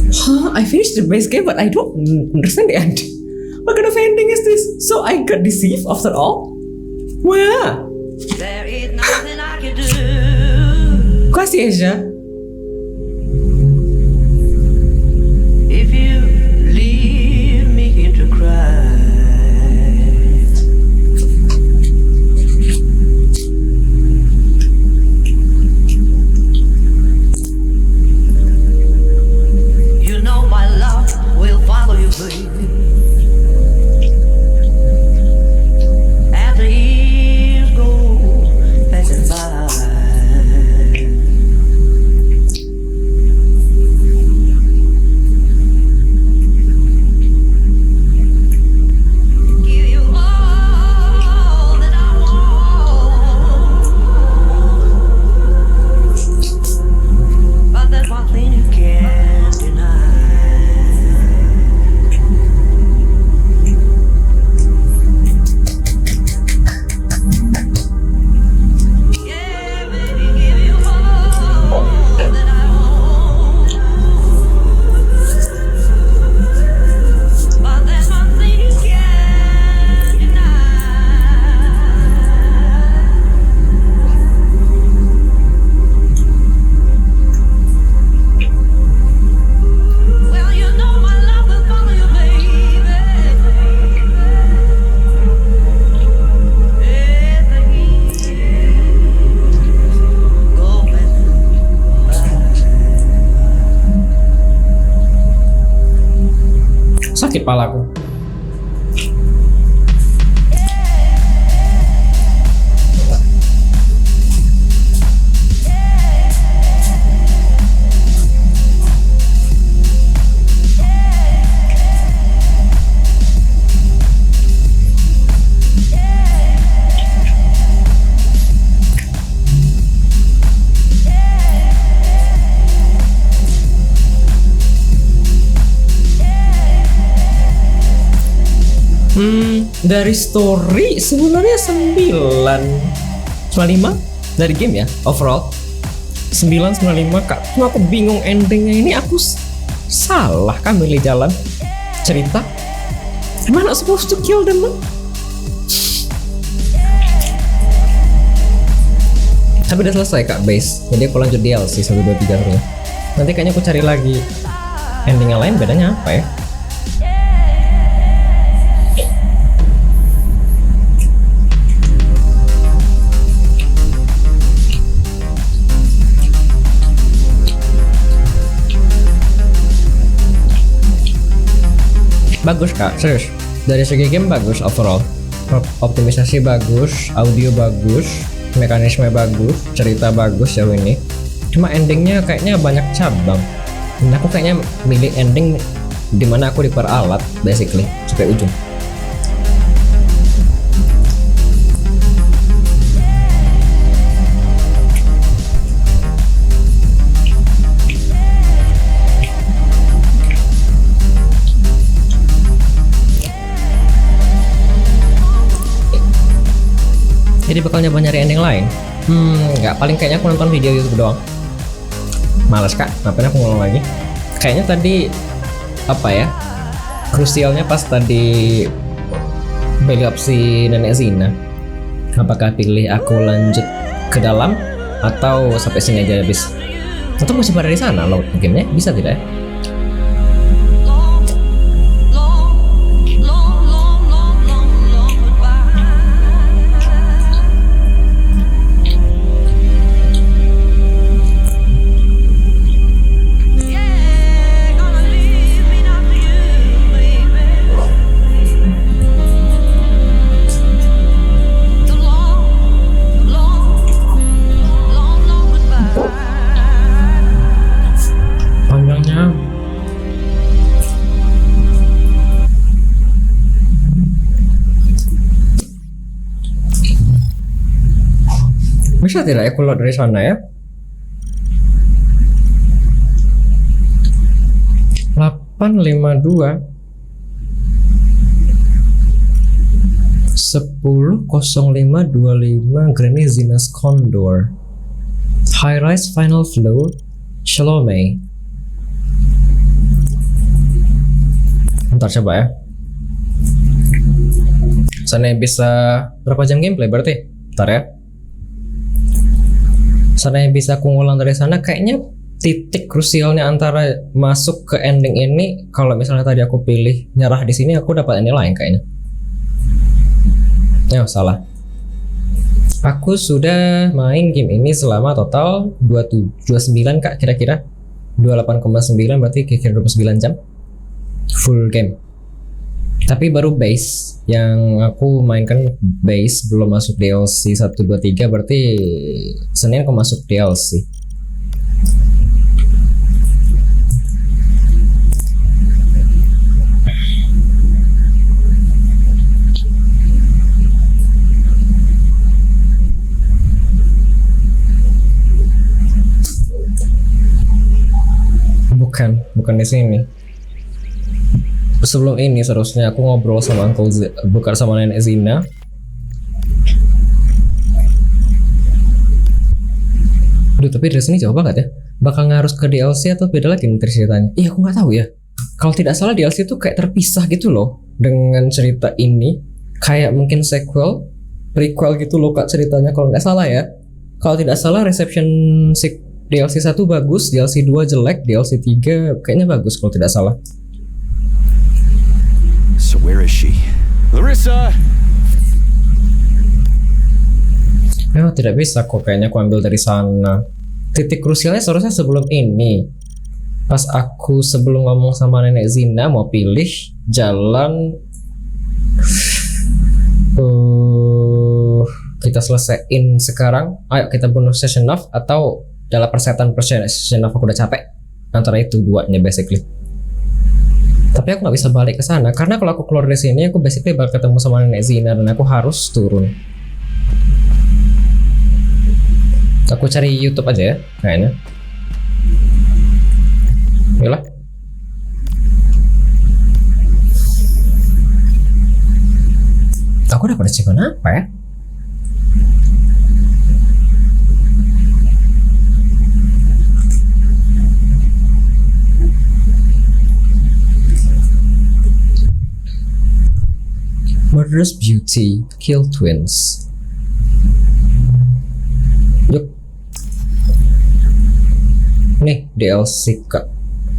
Huh? I finished the base game, but I don't understand the ending. What kind of ending is this? So I got deceived after all? Where? There is nothing I can do. Kasih Asia. If you leave me here to cry. Sakit palaku. Dari story sebenarnya 9,95 dari game ya overall. 9,95 Kak. Cuma aku bingung endingnya ini, aku salah kah milih jalan cerita? Am I not supposed to kill them? Tapi udah selesai Kak base. Jadi aku lanjut DLC 1, 2, 3 terus. Nanti kayaknya aku cari lagi ending yang lain, bedanya apa ya? Bagus Kak, serius. Dari segi game bagus overall. Optimisasi bagus, audio bagus, mekanisme bagus, cerita bagus jauh ini. Cuma endingnya kayaknya banyak cabang. Dan aku kayaknya milih ending dimana aku diperalat basically sampai ujung. Jadi bakal nyoba nyari ending lain. Nggak, paling kayaknya aku nonton video YouTube doang. Males Kak, ngapain aku ngulang lagi? Kayaknya tadi apa ya? Krusialnya pas tadi beli opsi nenek Zina. Apakah pilih aku lanjut ke dalam atau sampai sini aja habis? Atau masih pada di sana load gamenya? Bisa tidak ya? Bisa tidak ya keluar dari sana ya? 852 10.05.25 Granny Zina's Condor High Rise Final Flow Xiaovv. Ntar coba ya. Sana bisa berapa jam gameplay berarti? Ntar ya. Sana bisa aku ngulang dari sana, kayaknya titik krusialnya antara masuk ke ending ini, kalau misalnya tadi aku pilih nyerah di sini, aku dapat ending lain kayaknya. Ya salah. Aku sudah main game ini selama total 29 Kak, kira-kira 28,9 berarti kira-kira 29 jam full game. Tapi baru base yang aku mainkan, base belum masuk DLC 1, 2, 3, berarti Senin aku masuk DLC. Bukan di sini. Sebelum ini seharusnya aku ngobrol sama bukan sama nenek Zina. Duh, tapi dari sini jauh banget ya. Bakal ngarus ke DLC atau beda lagi nih ceritanya? Iya, aku nggak tahu ya. Kalau tidak salah DLC itu kayak terpisah gitu loh dengan cerita ini. Kayak mungkin sequel, prequel gitu loh Kak ceritanya kalau nggak salah ya. Kalau tidak salah reception DLC 1 bagus, DLC 2 jelek, DLC 3 kayaknya bagus kalau tidak salah. So where is she? Larissa! Oh, tidak bisa kok, kayaknya aku ambil dari sana. Titik krusialnya seharusnya sebelum ini. Pas aku sebelum ngomong sama nenek Zina mau pilih jalan kita selesaiin sekarang. Ayo kita bunuh Xiaovv atau dalam persetan Xiaovv, aku udah capek. Antara itu duanya basically. Tapi aku nggak bisa balik ke sana karena kalau aku keluar dari sini aku basically bakal ketemu sama nenek Zina dan aku harus turun. Aku cari YouTube aja ya kayaknya. Yalah. Aku dapat achievement apa ya? Murderous Beauty, Kill Twins. Yuk. Nih DLC kak.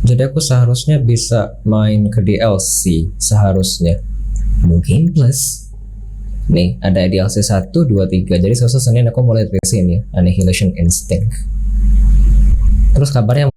Jadi aku seharusnya bisa main ke DLC seharusnya. No Game Plus. Nih ada DLC 1, 2, 3. Jadi selesai Senin aku mulai resin ya, Annihilation Instinct. Terus kabarnya